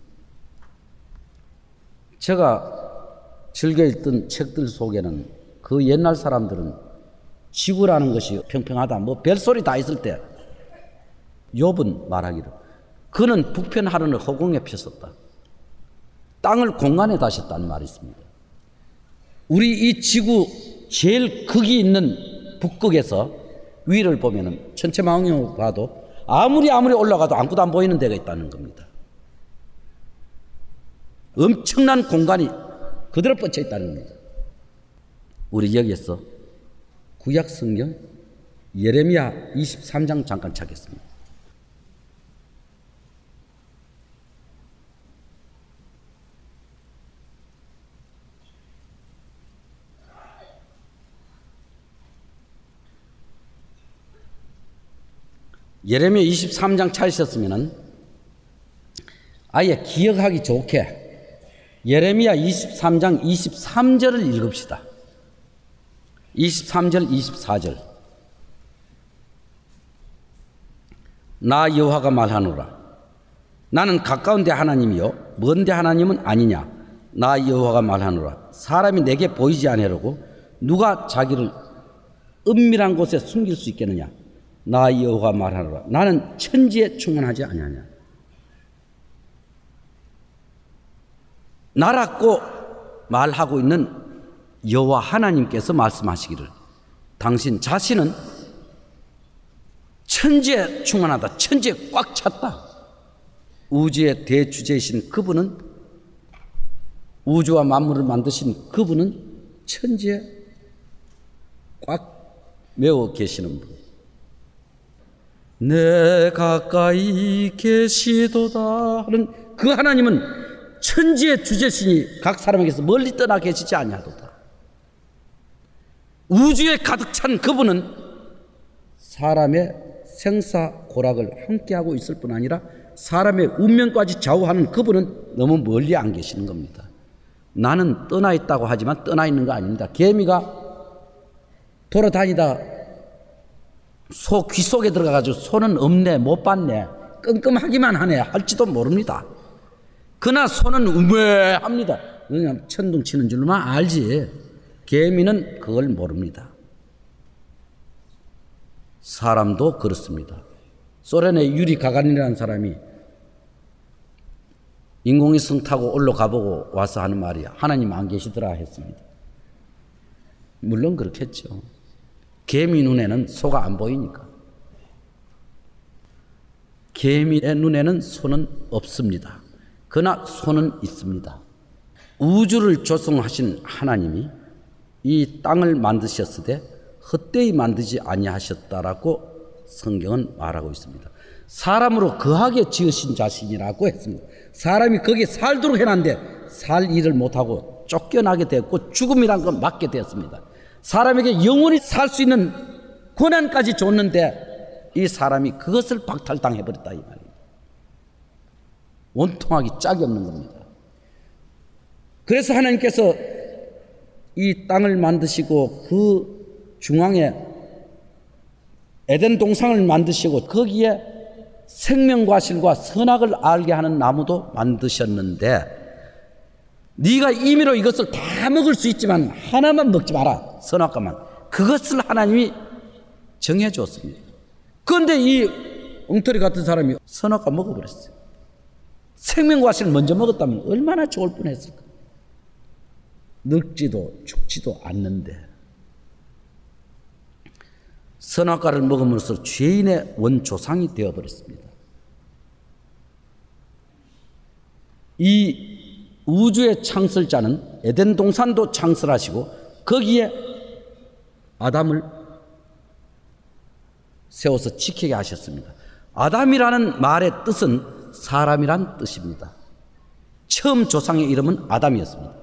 제가 즐겨 읽던 책들 속에는 그 옛날 사람들은 지구라는 것이 평평하다, 뭐 별소리 다 있을 때 욥은 말하기를 그는 북편 하늘을 허공에 폈었다. 땅을 공간에 다셨다는 말이 있습니다. 우리 이 지구 제일 극이 있는 북극에서 위를 보면은 천체망원경으로 봐도 아무리 올라가도 아무것도 안 보이는 데가 있다는 겁니다. 엄청난 공간이 그대로 뻗쳐 있다는 겁니다. 우리 여기에서 구약 성경 예레미야 23장 잠깐 찾겠습니다. 예레미야 23장 찾으셨으면은 아예 기억하기 좋게 예레미야 23장 23절을 읽읍시다. 23절, 24절. 나 여호와가 말하노라. 나는 가까운 데 하나님이요 먼 데 하나님은 아니냐. 나 여호와가 말하노라. 사람이 내게 보이지 아니하려고 누가 자기를 은밀한 곳에 숨길 수 있겠느냐. 나 여호와가 말하노라. 나는 천지에 충만하지 아니하냐. 나라고 말하고 있는 여호와 하나님께서 말씀하시기를 당신 자신은 천지에 충만하다, 천지에 꽉 찼다. 우주의 대주제이신 그분은, 우주와 만물을 만드신 그분은 천지에 꽉 메워 계시는 분. 내 가까이 계시도다 하는 그 하나님은 천지의 주제신이 각 사람에게서 멀리 떠나 계시지 아니하도다. 우주에 가득 찬 그분은 사람의 생사고락을 함께하고 있을 뿐 아니라 사람의 운명까지 좌우하는 그분은 너무 멀리 안 계시는 겁니다. 나는 떠나 있다고 하지만 떠나 있는 거 아닙니다. 개미가 돌아다니다 소 귀 속에 들어가가지고 소는 없네, 못 봤네, 끔끔하기만 하네 할지도 모릅니다. 그러나 소는 우매합니다. 그냥 천둥 치는 줄만 알지 개미는 그걸 모릅니다. 사람도 그렇습니다. 소련의 유리 가가린이라는 사람이 인공위성 타고 올라가보고 와서 하는 말이 하나님 안 계시더라 했습니다. 물론 그렇겠죠. 개미 눈에는 소가 안 보이니까. 개미의 눈에는 소는 없습니다. 그러나 소는 있습니다. 우주를 조성하신 하나님이 이 땅을 만드셨을 때 헛되이 만들지 아니하셨다라고 성경은 말하고 있습니다. 사람으로 거하게 지으신 자신이라고 했습니다. 사람이 거기에 살도록 해놨는데 살 일을 못하고 쫓겨나게 되었고 죽음이란 걸 맞게 되었습니다. 사람에게 영원히 살 수 있는 권한까지 줬는데 이 사람이 그것을 박탈당해버렸다 이 말입니다. 원통하기 짝이 없는 겁니다. 그래서 하나님께서 이 땅을 만드시고 그 중앙에 에덴 동산을 만드시고 거기에 생명과실과 선악을 알게 하는 나무도 만드셨는데 네가 임의로 이것을 다 먹을 수 있지만 하나만 먹지 마라. 선악과만. 그것을 하나님이 정해 줬습니다. 그런데 이 엉터리 같은 사람이 선악과 먹어버렸어요. 생명과실을 먼저 먹었다면 얼마나 좋을 뻔했을까. 늙지도 죽지도 않는데 선악과를 먹음으로써 죄인의 원조상이 되어버렸습니다. 이 우주의 창설자는 에덴 동산도 창설하시고 거기에 아담을 세워서 지키게 하셨습니다. 아담이라는 말의 뜻은 사람이란 뜻입니다. 처음 조상의 이름은 아담이었습니다.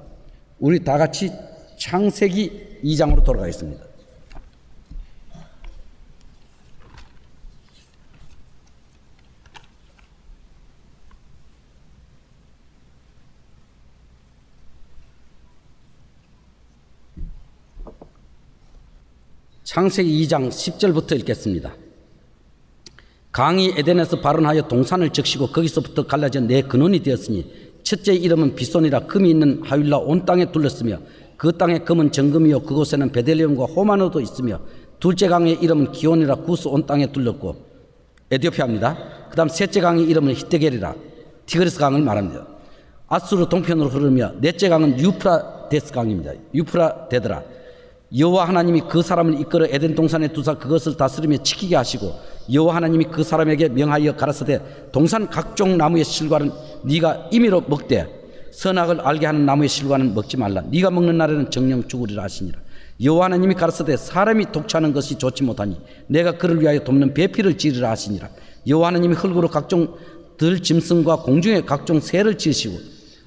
우리 다 같이 창세기 2장으로 돌아가겠습니다. 창세기 2장 10절부터 읽겠습니다. 강이 에덴에서 발원하여 동산을 적시고 거기서부터 갈라져 내 근원이 되었으니 첫째 이름은 비손이라 금이 있는 하윌라 온 땅에 둘렀으며 그 땅의 금은 정금이요 그곳에는 베델리움과 호마노도 있으며 둘째 강의 이름은 기온이라 구스 온 땅에 둘렀고 에티오피아입니다. 그 다음 셋째 강의 이름은 히데겔이라 티그리스 강을 말합니다. 아수르 동편으로 흐르며 넷째 강은 유프라데스 강입니다. 유프라데드라. 여호와 하나님이 그 사람을 이끌어 에덴 동산에 두사 그것을 다스리며 지키게 하시고 여호와 하나님이 그 사람에게 명하여 가라사대 동산 각종 나무의 실과는 네가 임의로 먹되 선악을 알게 하는 나무의 실과는 먹지 말라. 네가 먹는 날에는 정령 죽으리라 하시니라. 여호와 하나님이 가라사대 사람이 독차는 것이 좋지 못하니 내가 그를 위하여 돕는 배필을 지으리라 하시니라. 여호와 하나님이 흙으로 각종 들 짐승과 공중의 각종 새를 지으시고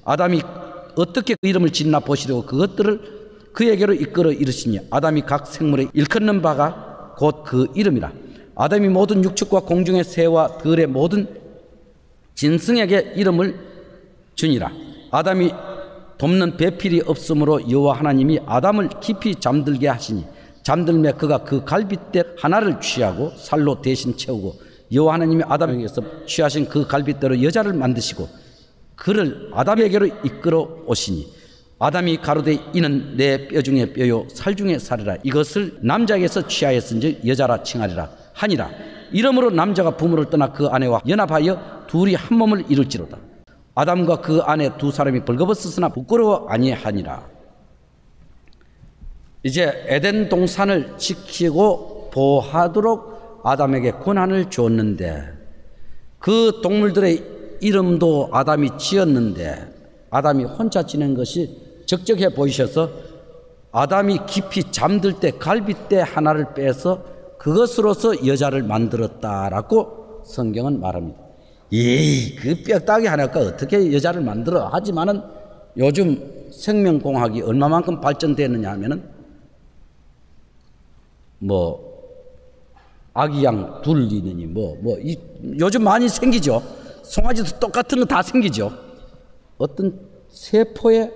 아담이 어떻게 그 이름을 짓나 보시려고 그것들을 그에게로 이끌어 이르시니 아담이 각 생물에 일컫는 바가 곧 그 이름이라. 아담이 모든 육축과 공중의 새와 들의 모든 짐승에게 이름을 주니라. 아담이 돕는 배필이 없으므로 여호와 하나님이 아담을 깊이 잠들게 하시니 잠들매 그가 그 갈빗대 하나를 취하고 살로 대신 채우고 여호와 하나님이 아담에게서 취하신 그 갈빗대로 여자를 만드시고 그를 아담에게로 이끌어 오시니 아담이 가로되 이는 내 뼈 중에 뼈요 살 중에 살이라. 이것을 남자에게서 취하였은즉 여자라 칭하리라 하니라. 이러므로 남자가 부모를 떠나 그 아내와 연합하여 둘이 한 몸을 이룰지로다. 아담과 그 아내 두 사람이 벌거벗었으나 부끄러워 아니하니라. 이제 에덴 동산을 지키고 보호하도록 아담에게 권한을 줬는데 그 동물들의 이름도 아담이 지었는데 아담이 혼자 지낸 것이 적적해 보이셔서 아담이 깊이 잠들 때 갈빗대 하나를 빼서 그것으로서 여자를 만들었다라고 성경은 말합니다. 그 뼈다귀 하나가 어떻게 여자를 만들어? 하지만은 요즘 생명공학이 얼마만큼 발전되느냐 하면은 아기양 둘이느니 요즘 많이 생기죠. 송아지도 똑같은 거 다 생기죠. 어떤 세포의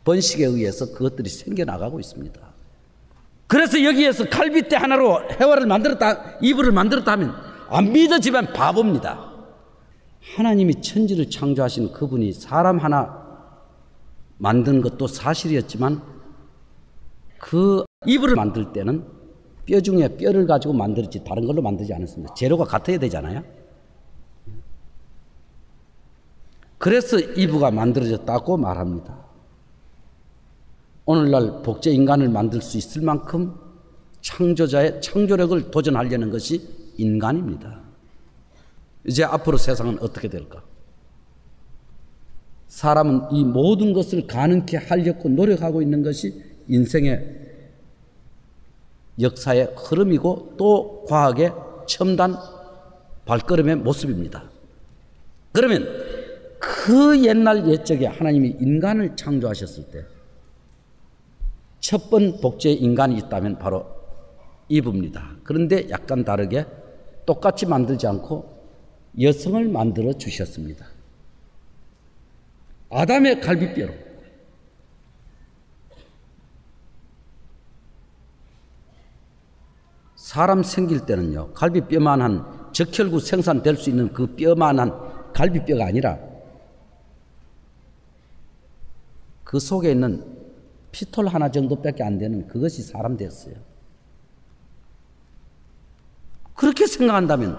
번식에 의해서 그것들이 생겨나가고 있습니다. 그래서 여기에서 갈빗대 하나로 해와를 만들었다, 이불을 만들었다 하면 안 믿어지면 바보입니다. 하나님이 천지를 창조하신 그분이 사람 하나 만든 것도 사실이었지만 그 이불을 만들 때는 뼈 중에 뼈를 가지고 만들었지 다른 걸로 만들지 않았습니다. 재료가 같아야 되잖아요. 그래서 이브가 만들어졌다고 말합니다. 오늘날 복제 인간을 만들 수 있을 만큼 창조자의 창조력을 도전하려는 것이 인간입니다. 이제 앞으로 세상은 어떻게 될까? 사람은 이 모든 것을 가능케 하려고 노력하고 있는 것이 인생의 역사의 흐름이고 또 과학의 첨단 발걸음의 모습입니다. 그러면 그 옛날 옛적에 하나님이 인간을 창조하셨을 때 첫 번 복제 인간이 있다면 바로 이브입니다. 그런데 약간 다르게 똑같이 만들지 않고 여성을 만들어 주셨습니다. 아담의 갈비뼈로. 사람 생길 때는요, 갈비뼈만한 적혈구 생산될 수 있는 그 뼈만한 갈비뼈가 아니라 그 속에 있는 피톨 하나 정도밖에 안 되는 그것이 사람 됐어요. 그렇게 생각한다면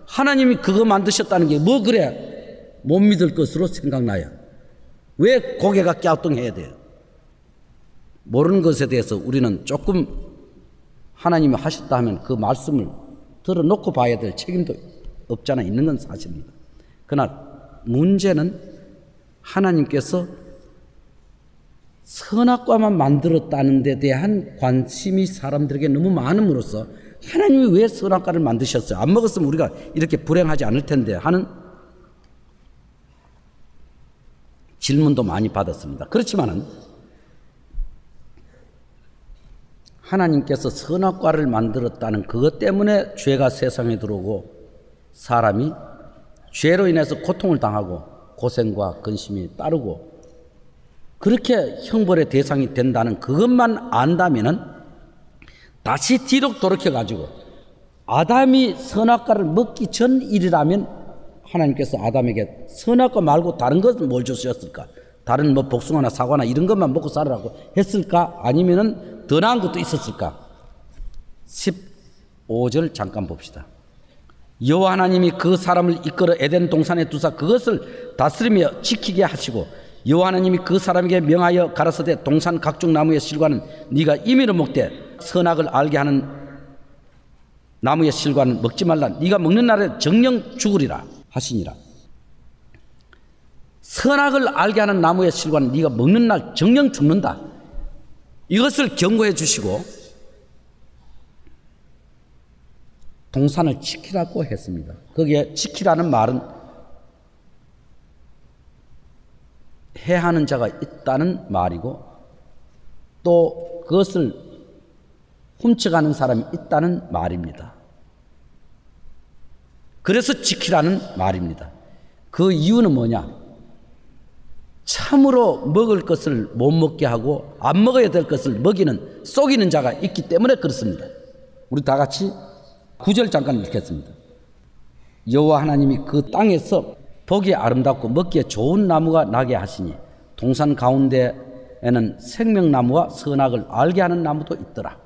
하나님이 그거 만드셨다는 게 뭐 그래? 못 믿을 것으로 생각나요. 왜 고개가 갸우뚱해야 돼요? 모르는 것에 대해서 우리는 조금 하나님이 하셨다 하면 그 말씀을 들어놓고 봐야 될 책임도 없잖아. 있는 건 사실입니다. 그러나 문제는 하나님께서 선악과만 만들었다는 데 대한 관심이 사람들에게 너무 많음으로써 하나님이 왜 선악과를 만드셨어요? 안 먹었으면 우리가 이렇게 불행하지 않을 텐데 하는 질문도 많이 받았습니다. 그렇지만은 하나님께서 선악과를 만들었다는 그것 때문에 죄가 세상에 들어오고 사람이 죄로 인해서 고통을 당하고 고생과 근심이 따르고 그렇게 형벌의 대상이 된다는 그것만 안다면은 다시 뒤로 돌이켜가지고 아담이 선악과를 먹기 전 일이라면 하나님께서 아담에게 선악과 말고 다른 것은 뭘 주셨을까? 다른 뭐 복숭아나 사과나 이런 것만 먹고 살으라고 했을까? 아니면은 더 나은 것도 있었을까? 15절 잠깐 봅시다. 여호와 하나님이 그 사람을 이끌어 에덴 동산에 두사 그것을 다스리며 지키게 하시고 여호와 하나님이 그 사람에게 명하여 가라사대 동산 각종 나무의 실과는 네가 임의로 먹되 선악을 알게 하는 나무의 실과는 먹지 말라. 네가 먹는 날에 정령 죽으리라 하시니라. 선악을 알게 하는 나무의 실과는 네가 먹는 날 정령 죽는다. 이것을 경고해 주시고 동산을 지키라고 했습니다. 거기에 지키라는 말은 해하는 자가 있다는 말이고 또 그것을 훔쳐가는 사람이 있다는 말입니다. 그래서 지키라는 말입니다. 그 이유는 뭐냐? 참으로 먹을 것을 못 먹게 하고 안 먹어야 될 것을 먹이는 속이는 자가 있기 때문에 그렇습니다. 우리 다 같이 9절 잠깐 읽겠습니다. 여호와 하나님이 그 땅에서 보기에 아름답고 먹기에 좋은 나무가 나게 하시니 동산 가운데에는 생명나무와 선악을 알게 하는 나무도 있더라.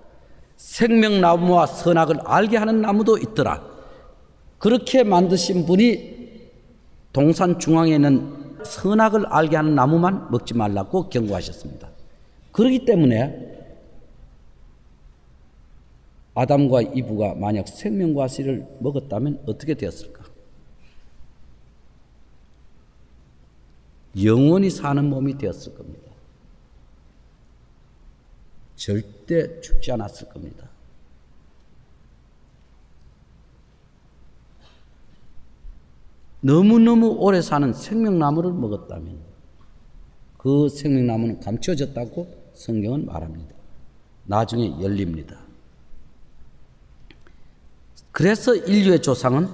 생명나무와 선악을 알게 하는 나무도 있더라. 그렇게 만드신 분이 동산 중앙에 있는 선악을 알게 하는 나무만 먹지 말라고 경고하셨습니다. 그렇기 때문에 아담과 이브가 만약 생명과 씨를 먹었다면 어떻게 되었을까? 영원히 사는 몸이 되었을 겁니다. 절대 죽지 않았을 겁니다. 너무너무 오래 사는 생명나무를 먹었다면 그 생명나무는 감춰졌다고 성경은 말합니다. 나중에 열립니다. 그래서 인류의 조상은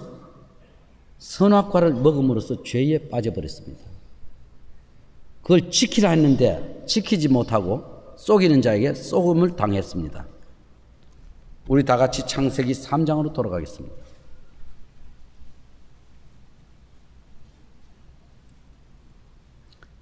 선악과를 먹음으로써 죄에 빠져버렸습니다. 그걸 지키라 했는데 지키지 못하고 속이는 자에게 속음을 당했습니다. 우리 다 같이 창세기 3장으로 돌아가겠습니다.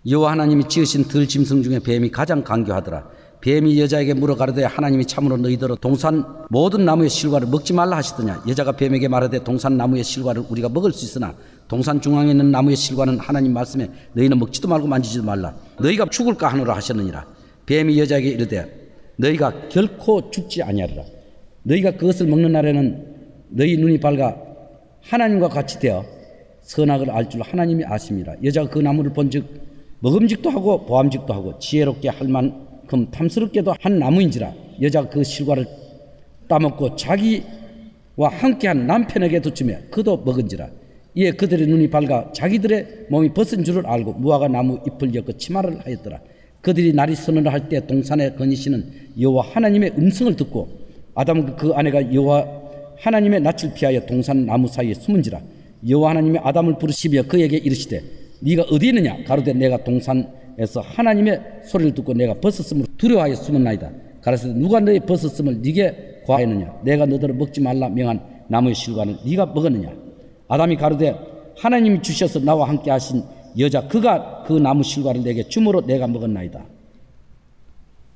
여호와 하나님이 지으신 들 짐승 중에 뱀이 가장 간교하더라. 뱀이 여자에게 물어 가로되 하나님이 참으로 너희더러 동산 모든 나무의 실과를 먹지 말라 하시더냐. 여자가 뱀에게 말하되 동산 나무의 실과를 우리가 먹을 수 있으나 동산 중앙에 있는 나무의 실과는 하나님 말씀에 너희는 먹지도 말고 만지지도 말라. 너희가 죽을까 하노라 하셨느니라. 뱀이 여자에게 이르되 너희가 결코 죽지 아니하리라. 너희가 그것을 먹는 날에는 너희 눈이 밝아 하나님과 같이 되어 선악을 알 줄 하나님이 아심이라. 여자가 그 나무를 본즉 먹음직도 하고 보암직도 하고 지혜롭게 할 만큼 탐스럽게도 한 나무인지라. 여자가 그 실과를 따먹고 자기와 함께한 남편에게도 주며 그도 먹은지라. 이에 그들의 눈이 밝아 자기들의 몸이 벗은 줄을 알고 무화과 나무 잎을 엮어 치마를 하였더라. 그들이 날이 서늘을 할 때 동산에 거니시는 여호와 하나님의 음성을 듣고 아담과 그 아내가 여호와 하나님의 낯을 피하여 동산 나무 사이에 숨은지라. 여호와 하나님이 아담을 부르시며 그에게 이르시되 네가 어디 있느냐? 가로되 내가 동산에서 하나님의 소리를 듣고 내가 벗었음을 두려워하여 숨었나이다. 가로되 누가 너의 벗었음을 네게 과했느냐? 내가 너더러 먹지 말라 명한 나무의 실과를 네가 먹었느냐? 아담이 가로되 하나님이 주셔서 나와 함께 하신 여자 그가 그 나무 실과를 내게 주므로 내가 먹었나이다.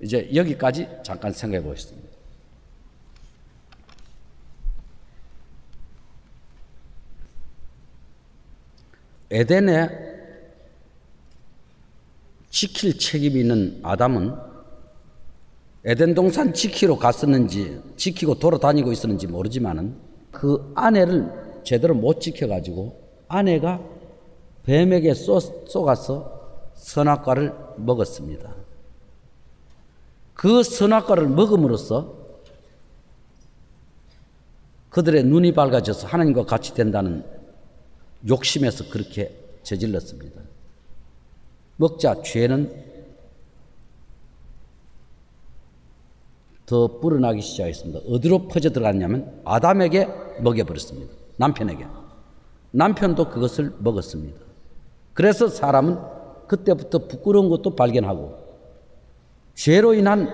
이제 여기까지 잠깐 생각해 보겠습니다. 에덴에 지킬 책임이 있는 아담은 에덴 동산 지키러 갔었는지 지키고 돌아다니고 있었는지 모르지만은 그 아내를 제대로 못 지켜가지고 아내가 뱀에게 쏘가서 선악과를 먹었습니다. 그 선악과를 먹음으로써 그들의 눈이 밝아져서 하나님과 같이 된다는 욕심에서 그렇게 저질렀습니다. 먹자 죄는 더 불어나기 시작했습니다. 어디로 퍼져 들어갔냐면 아담에게 먹여버렸습니다. 남편에게. 남편도 그것을 먹었습니다. 그래서 사람은 그때부터 부끄러운 것도 발견하고 죄로 인한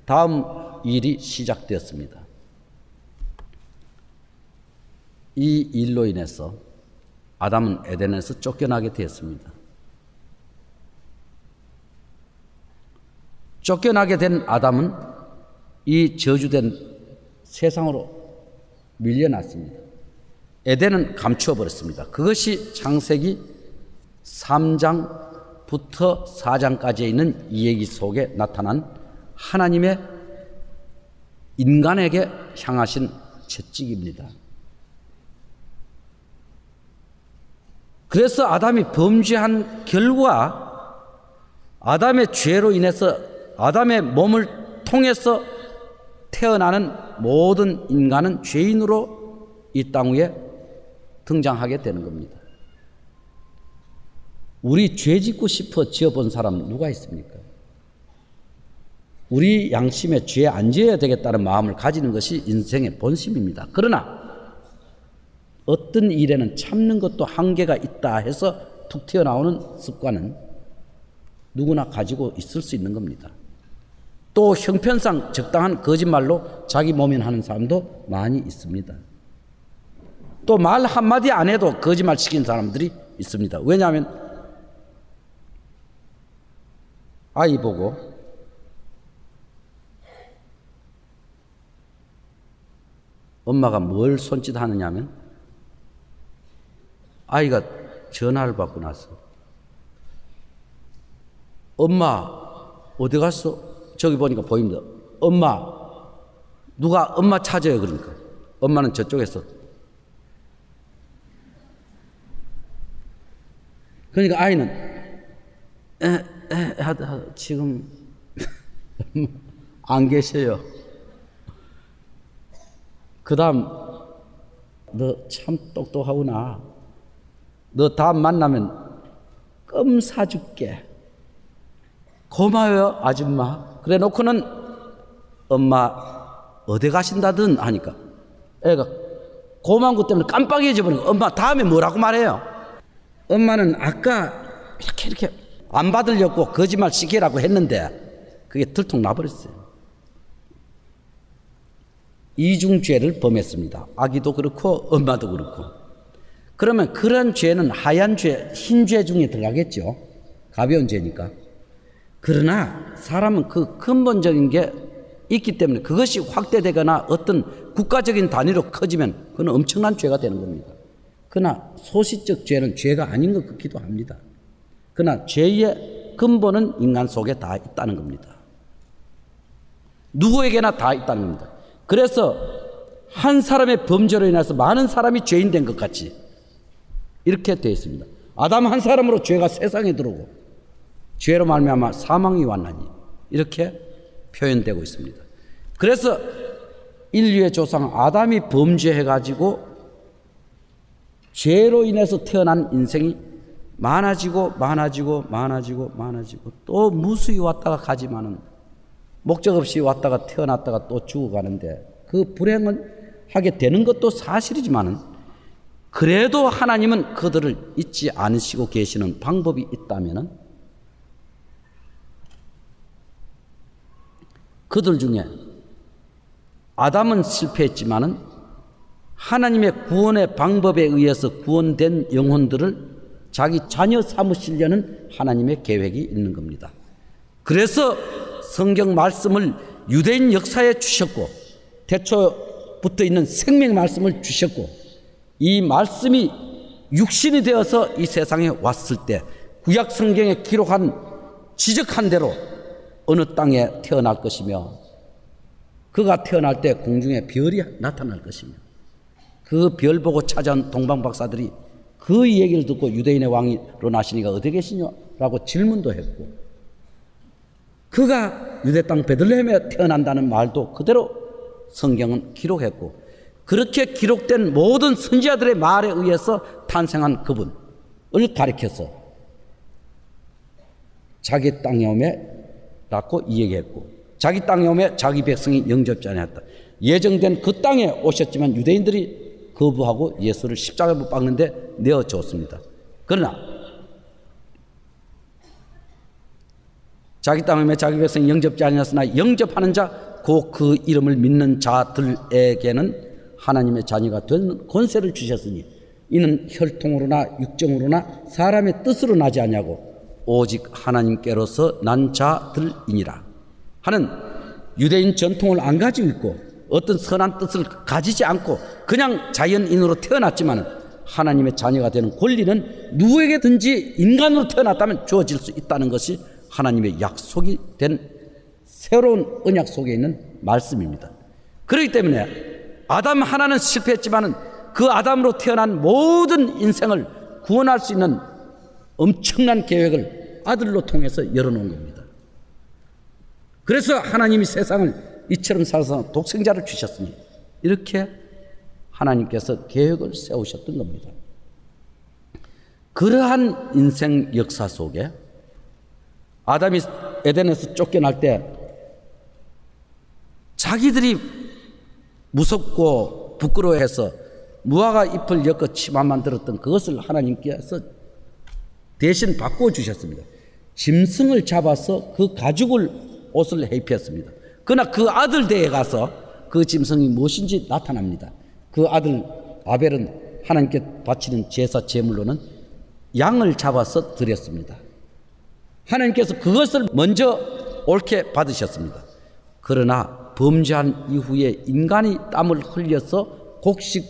다음 일이 시작되었습니다. 이 일로 인해서 아담은 에덴에서 쫓겨나게 되었습니다. 쫓겨나게 된 아담은 이 저주된 세상으로 밀려났습니다. 에덴은 감추어 버렸습니다. 그것이 창세기 3장부터 4장까지에 있는 이 얘기 속에 나타난 하나님의 인간에게 향하신 채찍입니다. 그래서 아담이 범죄한 결과 아담의 죄로 인해서 아담의 몸을 통해서 태어나는 모든 인간은 죄인으로 이 땅 위에 등장하게 되는 겁니다. 우리 죄 짓고 싶어 지어본 사람 누가 있습니까? 우리 양심에 죄 안 지어야 되겠다는 마음을 가지는 것이 인생의 본심입니다. 그러나 어떤 일에는 참는 것도 한계가 있다 해서 툭 튀어나오는 습관은 누구나 가지고 있을 수 있는 겁니다. 또 형편상 적당한 거짓말로 자기 모면하는 사람도 많이 있습니다. 또 말 한마디 안 해도 거짓말 시킨 사람들이 있습니다. 왜냐하면 아이 보고 엄마가 뭘 손짓하느냐 하면 아이가 전화를 받고 나서 엄마 어디 갔어? 저기 보니까 보입니다. 엄마 누가 엄마 찾아요. 그러니까 엄마는 저쪽에서 그러니까 아이는 지금 안 계셔요. 그 다음 너 참 똑똑하구나. 너 다음 만나면 껌 사줄게. 고마워요 아줌마. 그래 놓고는 엄마 어디 가신다든 하니까 애가 고마운 것 때문에 깜빡해져 버리고 엄마 다음에 뭐라고 말해요. 엄마는 아까 이렇게 안 받으려고 거짓말 시키라고 했는데 그게 들통 나버렸어요. 이중죄를 범했습니다. 아기도 그렇고 엄마도 그렇고. 그러면 그런 죄는 하얀 죄, 흰 죄 중에 들어가겠죠. 가벼운 죄니까. 그러나 사람은 그 근본적인 게 있기 때문에 그것이 확대되거나 어떤 국가적인 단위로 커지면 그건 엄청난 죄가 되는 겁니다. 그러나 소시적 죄는 죄가 아닌 것 같기도 합니다. 그러나 죄의 근본은 인간 속에 다 있다는 겁니다. 누구에게나 다 있다는 겁니다. 그래서 한 사람의 범죄로 인해서 많은 사람이 죄인 된 것 같이 이렇게 되어 있습니다. 아담 한 사람으로 죄가 세상에 들어오고 죄로 말미암아 사망이 왔나니 이렇게 표현되고 있습니다. 그래서 인류의 조상 아담이 범죄해가지고 죄로 인해서 태어난 인생이 많아지고 또 무수히 왔다가 가지만은 목적 없이 왔다가 태어났다가 또 죽어가는데 그 불행을 하게 되는 것도 사실이지만은 그래도 하나님은 그들을 잊지 않으시고 계시는 방법이 있다면은 그들 중에 아담은 실패했지만은 하나님의 구원의 방법에 의해서 구원된 영혼들을 자기 자녀 삼으시려는 하나님의 계획이 있는 겁니다. 그래서 성경 말씀을 유대인 역사에 주셨고 태초부터 있는 생명 말씀을 주셨고 이 말씀이 육신이 되어서 이 세상에 왔을 때 구약 성경에 기록한 지적한 대로 어느 땅에 태어날 것이며 그가 태어날 때 공중에 별이 나타날 것이며 그 별 보고 찾아온 동방박사들이 그 얘기를 듣고 유대인의 왕으로 나시니가 어디 계시냐라고 질문도 했고 그가 유대 땅 베들레헴에 태어난다는 말도 그대로 성경은 기록했고 그렇게 기록된 모든 선지자들의 말에 의해서 탄생한 그분을 가리켜서 자기 땅에 오매 낳고 이 얘기했고 자기 땅에 오매 자기 백성이 영접지 아니하였다. 예정된 그 땅에 오셨지만 유대인들이 거부하고 예수를 십자가에 못 박는데 내어주었습니다. 그러나 자기 땅에 오매 자기 백성이 영접지 아니하였으나 영접하는 자 곧 그 이름을 믿는 자들에게는 하나님의 자녀가 된 권세를 주셨으니 이는 혈통으로나 육정으로나 사람의 뜻으로 나지 아니하고 오직 하나님께로서 난 자들이니라 하는 유대인 전통을 안 가지고 있고 어떤 선한 뜻을 가지지 않고 그냥 자연인으로 태어났지만 하나님의 자녀가 되는 권리는 누구에게든지 인간으로 태어났다면 주어질 수 있다는 것이 하나님의 약속이 된 새로운 언약 속에 있는 말씀입니다. 그렇기 때문에 아담 하나는 실패했지만 그 아담으로 태어난 모든 인생을 구원할 수 있는 엄청난 계획을 아들로 통해서 열어놓은 겁니다. 그래서 하나님이 세상을 이처럼 살아서 독생자를 주셨으니 이렇게 하나님께서 계획을 세우셨던 겁니다. 그러한 인생 역사 속에 아담이 에덴에서 쫓겨날 때 자기들이 무섭고 부끄러워해서 무화과 잎을 엮어 치마 만들었던 그것을 하나님께서 대신 바꿔주셨습니다. 짐승을 잡아서 그 가죽을 옷을 해입혔습니다. 그러나 그 아들 대에 가서 그 짐승이 무엇인지 나타납니다. 그 아들 아벨은 하나님께 바치는 제사 제물로는 양을 잡아서 드렸습니다. 하나님께서 그것을 먼저 옳게 받으셨습니다. 그러나 범죄한 이후에 인간이 땀을 흘려서 곡식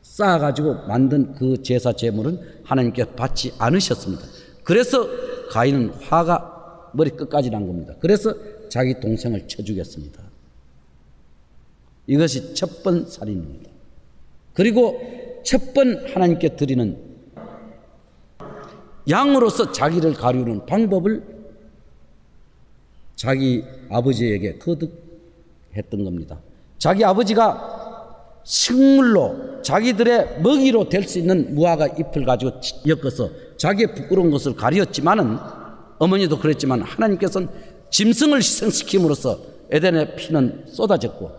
쌓아가지고 만든 그 제사 제물은 하나님께 받지 않으셨습니다. 그래서 가인은 화가 머리끝까지 난 겁니다. 그래서 자기 동생을 쳐 죽였습니다. 이것이 첫 번 살인입니다. 그리고 첫 번 하나님께 드리는 양으로서 자기를 가리우는 방법을 자기 아버지에게 거듭했던 겁니다. 자기 아버지가 식물로 자기들의 먹이로 될 수 있는 무화과 잎을 가지고 엮어서 자기의 부끄러운 것을 가리었지만은 어머니도 그랬지만 하나님께서는 짐승을 희생시킴으로써 에덴의 피는 쏟아졌고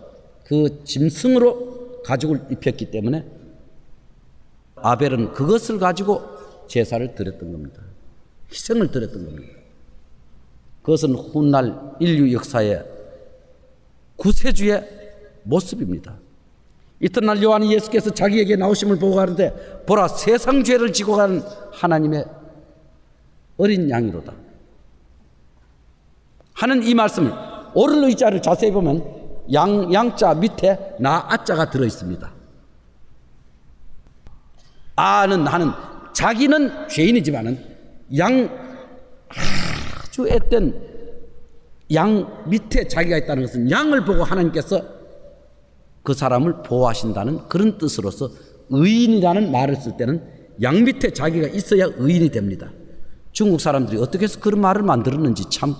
그 짐승으로 가죽을 입혔기 때문에 아벨은 그것을 가지고 제사를 드렸던 겁니다. 희생을 드렸던 겁니다. 그것은 훗날 인류 역사의 구세주의 모습입니다. 이튿날 요한이 예수께서 자기에게 나오심을 보고 가는데 보라 세상 죄를 지고 가는 하나님의 어린 양이로다 하는 이 말씀을 오를 의자를 자세히 보면 양자 밑에 나아자가 들어있습니다. 아는 하는 자기는 죄인이지만은 아주 앳된 양 밑에 자기가 있다는 것은 양을 보고 하나님께서 그 사람을 보호하신다는 그런 뜻으로서 의인이라는 말을 쓸 때는 양 밑에 자기가 있어야 의인이 됩니다. 중국 사람들이 어떻게 해서 그런 말을 만들었는지 참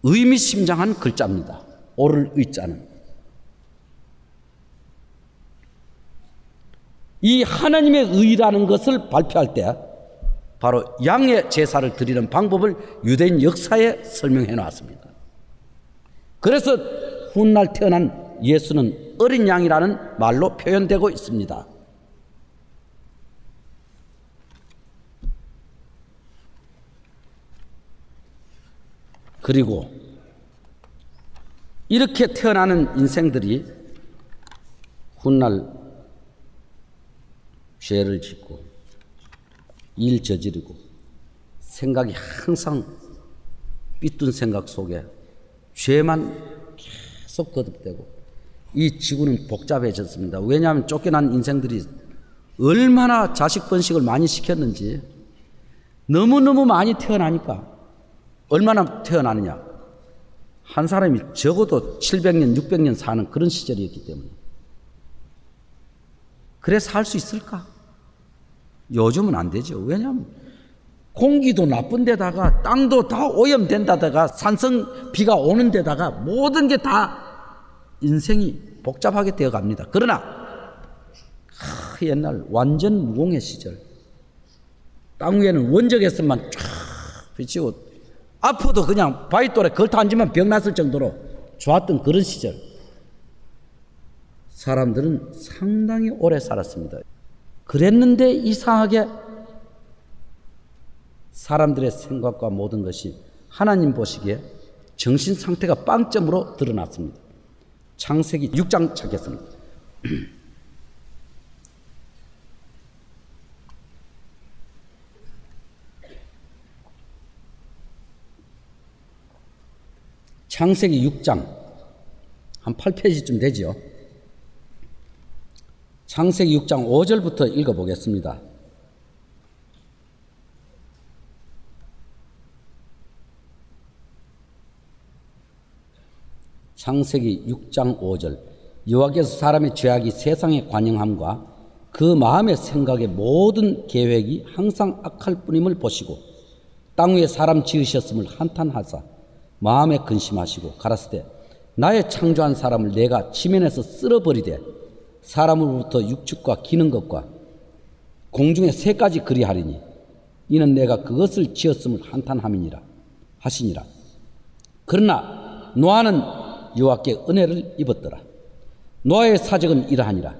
의미심장한 글자입니다. 오를 의자는. 이 하나님의 의라는 것을 발표할 때 바로 양의 제사를 드리는 방법을 유대인 역사에 설명해 놨습니다. 그래서 훗날 태어난 예수는 어린 양이라는 말로 표현되고 있습니다. 그리고 이렇게 태어나는 인생들이 훗날 죄를 짓고 일 저지르고 생각이 항상 삐뚤 생각 속에 죄만 계속 거듭되고 이 지구는 복잡해졌습니다. 왜냐하면 쫓겨난 인생들이 얼마나 자식 번식을 많이 시켰는지 너무너무 많이 태어나니까 얼마나 태어나느냐. 한 사람이 적어도 700년, 600년 사는 그런 시절이었기 때문에. 그래 살 수 있을까? 요즘은 안 되죠. 왜냐하면 공기도 나쁜 데다가 땅도 다 오염된다다가 산성 비가 오는 데다가 모든 게 다 인생이 복잡하게 되어 갑니다. 그러나 옛날 완전 무공해 시절 땅 위에는 원적에서만 쫙 비치고 아파도 그냥 바위돌에 걸터 앉으면 병 났을 정도로 좋았던 그런 시절. 사람들은 상당히 오래 살았습니다. 그랬는데 이상하게 사람들의 생각과 모든 것이 하나님 보시기에 정신 상태가 빵점으로 드러났습니다. 창세기 6장 찾겠습니다. 창세기 6장 한 8페이지쯤 되죠. 창세기 6장 5절부터 읽어보겠습니다. 창세기 6장 5절. 여호와께서 사람의 죄악이 세상에 관영함과 그 마음의 생각의 모든 계획이 항상 악할 뿐임을 보시고 땅 위에 사람 지으셨음을 한탄하사 마음에 근심하시고 가라사대 나의 창조한 사람을 내가 지면에서 쓸어버리되 사람으로부터 육축과 기는 것과 공중의 새까지 그리하리니 이는 내가 그것을 지었음을 한탄함이니라 하시니라. 그러나 노아는 여호와께 은혜를 입었더라. 노아의 사적은 이러하니라.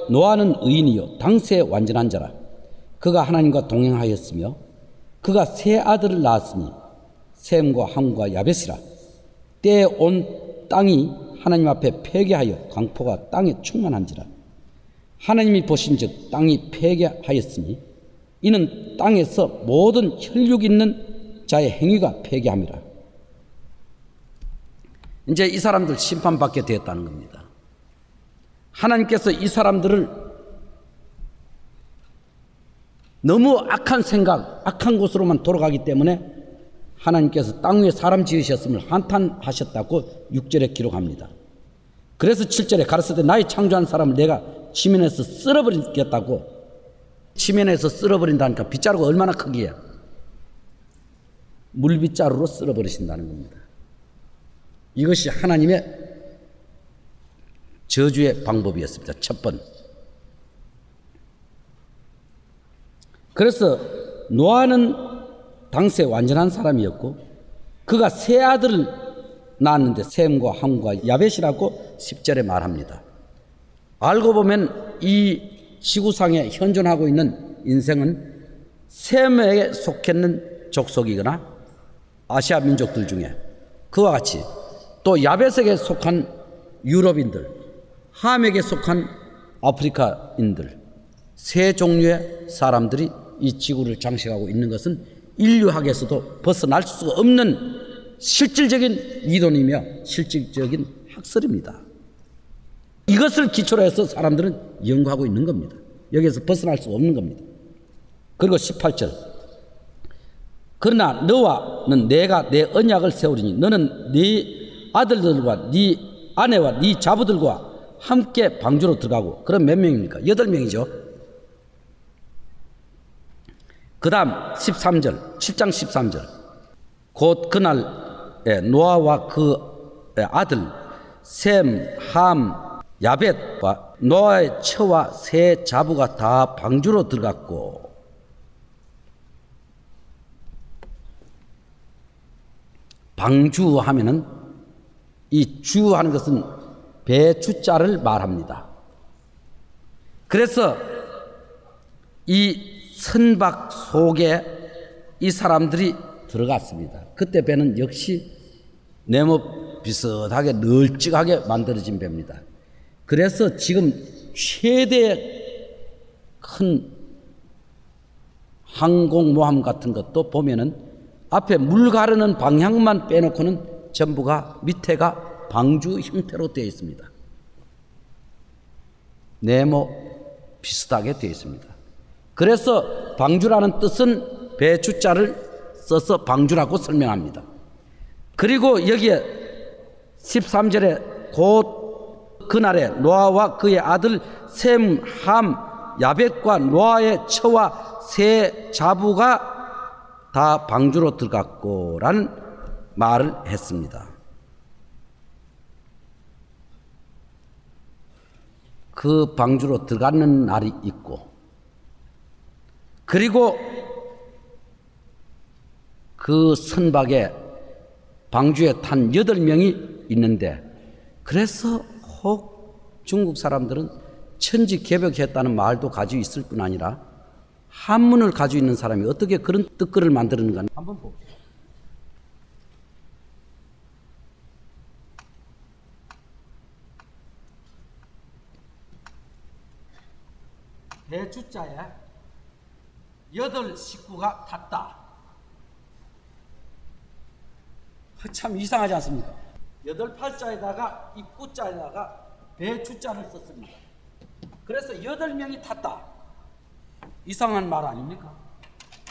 노아는 의인이요 당세에 완전한 자라. 그가 하나님과 동행하였으며 그가 세 아들을 낳았으니 셈과 함과 야벳이라. 때에 온 땅이 하나님 앞에 폐개하여 강포가 땅에 충만한지라. 하나님이 보신즉 땅이 폐개하였으니 이는 땅에서 모든 혈육 있는 자의 행위가 폐개함이라. 이제 이 사람들 심판받게 되었다는 겁니다. 하나님께서 이 사람들을 너무 악한 생각, 악한 곳으로만 돌아가기 때문에 하나님께서 땅 위에 사람 지으셨음을 한탄하셨다고 6절에 기록합니다. 그래서 7절에 가라사대 나의 창조한 사람을 내가 지면에서 쓸어버리겠다고. 지면에서 쓸어버린다니까 빗자루가 얼마나 크기야. 물빗자루로 쓸어버리신다는 겁니다. 이것이 하나님의 저주의 방법이었습니다. 첫 번. 그래서 노아는 당시에 완전한 사람이었고 그가 세 아들을 낳았는데 셈과 함과 야벳이라고 10절에 말합니다. 알고 보면 이 지구상에 현존하고 있는 인생은 셈에 속했는 족속이거나 아시아 민족들 중에 그와 같이 또 야벳에게 속한 유럽인들, 함에게 속한 아프리카인들 세 종류의 사람들이 이 지구를 장식하고 있는 것은 인류학에서도 벗어날 수가 없는 실질적인 이론이며 실질적인 학설입니다. 이것을 기초로 해서 사람들은 연구하고 있는 겁니다. 여기에서 벗어날 수 없는 겁니다. 그리고 18절. 그러나 너와는 내가 내 언약을 세우리니 너는 네 아들들과 네 아내와 네 자부들과 함께 방주로 들어가고. 그럼 몇 명입니까? 8명이죠. 그 다음 13절, 7장 13절. 곧 그날에 노아와 그 아들 셈, 함, 야벳과 노아의 처와 세 자부가 다 방주로 들어갔고. 방주 하면은 이 주 하는 것은 배주자를 말합니다. 그래서 이 선박 속에 이 사람들이 들어갔습니다. 그때 배는 역시 네모 비슷하게 널찍하게 만들어진 배입니다. 그래서 지금 최대 큰 항공모함 같은 것도 보면은 앞에 물 가르는 방향만 빼놓고는 전부가 밑에가 방주 형태로 되어 있습니다. 네모 비슷하게 되어 있습니다. 그래서 방주라는 뜻은 배주자를 써서 방주라고 설명합니다. 그리고 여기에 13절에 곧 그날에 노아와 그의 아들 셈, 함, 야벳과 노아의 처와 세 자부가 다 방주로 들어갔고 라는 말을 했습니다. 그 방주로 들어가는 날이 있고 그리고 그 그 선박에 방주에 탄 8명이 있는데, 그래서 혹 중국 사람들은 천지개벽했다는 말도 가지고 있을 뿐 아니라 한문을 가지고 있는 사람이 어떻게 그런 뜻글을 만드는가 한번 봅시다. 배주자에 8 식구가 탔다. 참 이상하지 않습니까? 8팔자에다가 입구자에다가 배주자를 썼습니다. 그래서 8명이 탔다. 이상한 말 아닙니까?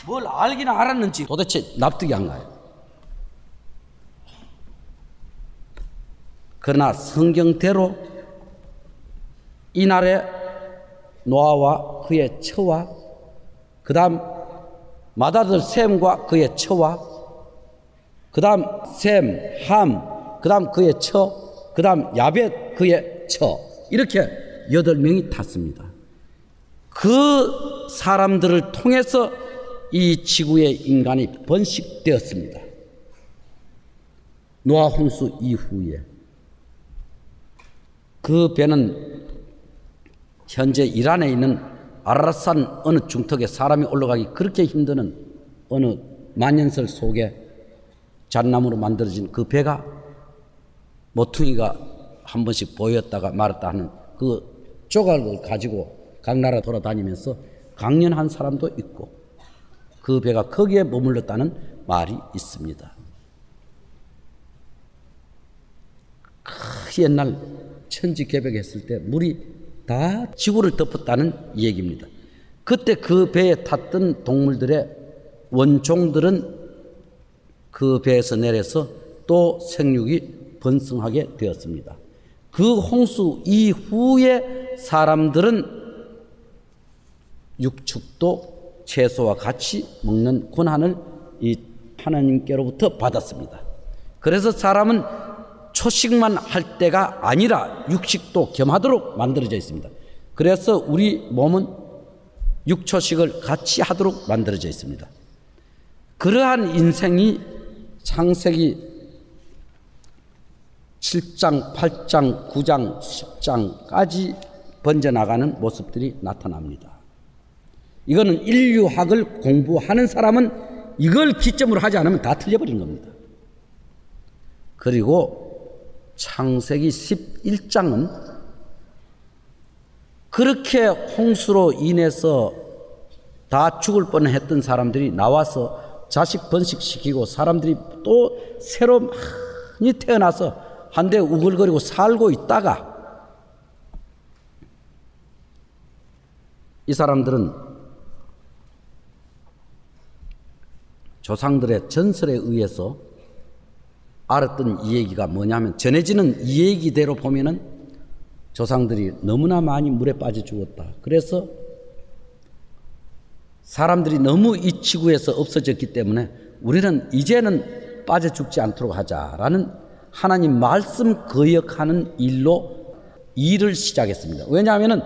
뭘 알기는 알았는지 도대체 납득이 안 가요. 그러나 성경대로 이날에 노아와 그의 처와 그 다음 맏아들 셈과 그의 처와 그 다음 셈, 함, 그 다음 그의 처, 그 다음 야벳 그의 처, 이렇게 8명이 탔습니다. 그 사람들을 통해서 이 지구의 인간이 번식되었습니다. 노아 홍수 이후에. 그 배는 현재 이란에 있는 아라рат산 어느 중턱에 사람이 올라가기 그렇게 힘드는 어느 만년설 속에 잣나무로 만들어진 그 배가 모퉁이가 한 번씩 보였다가 말았다 하는 그 조각을 가지고 각 나라 돌아다니면서 강연한 사람도 있고 그 배가 거기에 머물렀다는 말이 있습니다. 그 옛날 천지개벽했을 때 물이 다 지구를 덮었다는 얘기입니다. 그때 그 배에 탔던 동물들의 원종들은 그 배에서 내려서 또 생육이 번성하게 되었습니다. 그 홍수 이후에 사람들은 육축도 채소와 같이 먹는 권한을 이 하나님께로부터 받았습니다. 그래서 사람은 초식만 할 때가 아니라 육식도 겸하도록 만들어져 있습니다. 그래서 우리 몸은 육초식을 같이 하도록 만들어져 있습니다. 그러한 인생이 창세기 7장, 8장, 9장, 10장까지 번져나가는 모습들이 나타납니다. 이거는 인류학을 공부하는 사람은 이걸 기점으로 하지 않으면 다 틀려버린 겁니다. 그리고 창세기 11장은 그렇게 홍수로 인해서 다 죽을 뻔했던 사람들이 나와서 자식 번식시키고 사람들이 또 새로 많이 태어나서 한데 우글거리고 살고 있다가 이 사람들은 조상들의 전설에 의해서 알았던 이 얘기가 뭐냐면, 전해지는 이 얘기대로 보면은 조상들이 너무나 많이 물에 빠져 죽었다. 그래서 사람들이 너무 이 지구에서 없어졌기 때문에 우리는 이제는 빠져 죽지 않도록 하자라는 하나님 말씀 거역하는 일을 시작했습니다. 왜냐하면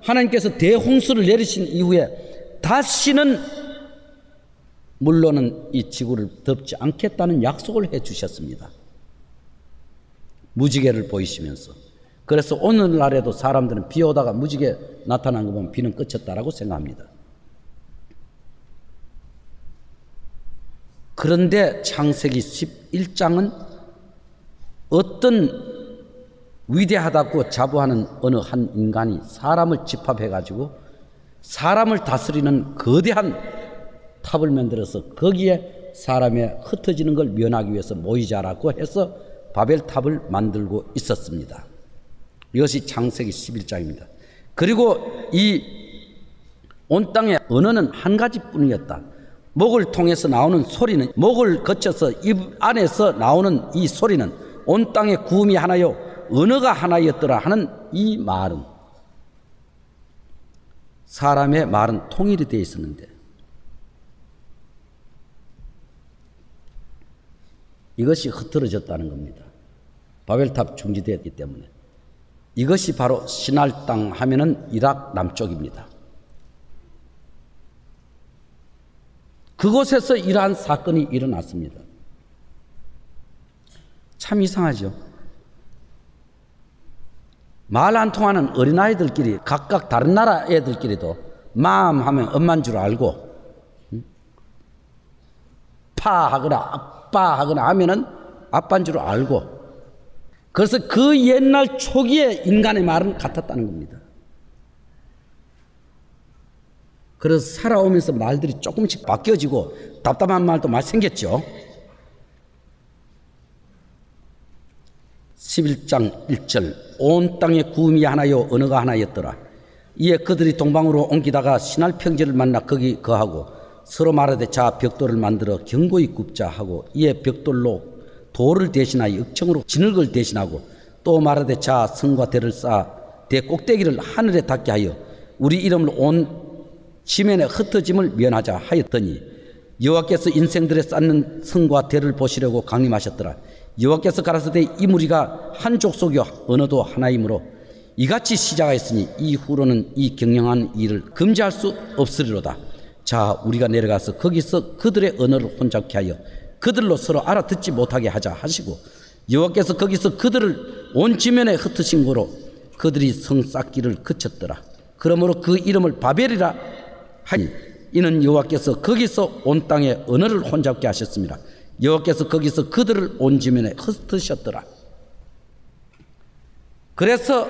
하나님께서 대홍수를 내리신 이후에 다시는 물로는 이 지구를 덮지 않겠다는 약속을 해 주셨습니다. 무지개를 보이시면서. 그래서 오늘날에도 사람들은 비 오다가 무지개 나타난 거 보면 비는 그쳤다라고 생각합니다. 그런데 창세기 11장은 어떤 위대하다고 자부하는 어느 한 인간이 사람을 집합해가지고 사람을 다스리는 거대한 탑을 만들어서 거기에 사람의 흩어지는 걸 면하기 위해서 모이자라고 해서 바벨탑을 만들고 있었습니다. 이것이 창세기 11장입니다. 그리고 이 온 땅의 언어는 한 가지뿐이었다. 목을 통해서 나오는 소리는, 목을 거쳐서 입 안에서 나오는 이 소리는 온 땅의 구음이 하나요 언어가 하나였더라 하는 이 말은, 사람의 말은 통일이 되어 있었는데 이것이 흐트러졌다는 겁니다. 바벨탑 중지되었기 때문에. 이것이 바로 시날 땅 하면은 이락 남쪽입니다. 그곳에서 이러한 사건이 일어났습니다. 참 이상하죠. 말 안 통하는 어린아이들끼리 각각 다른 나라 애들끼리도 맘 하면 엄마인 줄 알고 파 하거나 아빠 하거나 하면은 아빠인 줄 알고, 그래서 그 옛날 초기에 인간의 말은 같았다는 겁니다. 그래서 살아오면서 말들이 조금씩 바뀌어지고 답답한 말도 많이 생겼죠. 11장 1절 온 땅에 구음이 하나요 언어가 하나였더라. 이에 그들이 동방으로 옮기다가 신할 평지를 만나 거기 거하고 서로 말하되 자 벽돌을 만들어 견고히 굽자 하고, 이에 벽돌로 돌을 대신하여 역청으로 진흙을 대신하고, 또 말하되 자 성과 대를 쌓아 대 꼭대기를 하늘에 닿게 하여 우리 이름을 온 지면에 흩어짐을 면하자 하였더니, 여호와께서 인생들에 쌓는 성과 대를 보시려고 강림하셨더라. 여호와께서 가라사대 이 무리가 한 족속이요 언어도 하나이므로 이같이 시작하였으니 이후로는 이 경영한 일을 금지할 수 없으리로다. 자 우리가 내려가서 거기서 그들의 언어를 혼잡케 하여 그들로 서로 알아듣지 못하게 하자 하시고, 여호와께서 거기서 그들을 온 지면에 흩으신 거로 그들이 성 쌓기를 그쳤더라. 그러므로 그 이름을 바벨이라 하니 이는 여호와께서 거기서 온 땅에 언어를 혼잡게 하셨습니다. 여호와께서 거기서 그들을 온 지면에 흩으셨더라. 그래서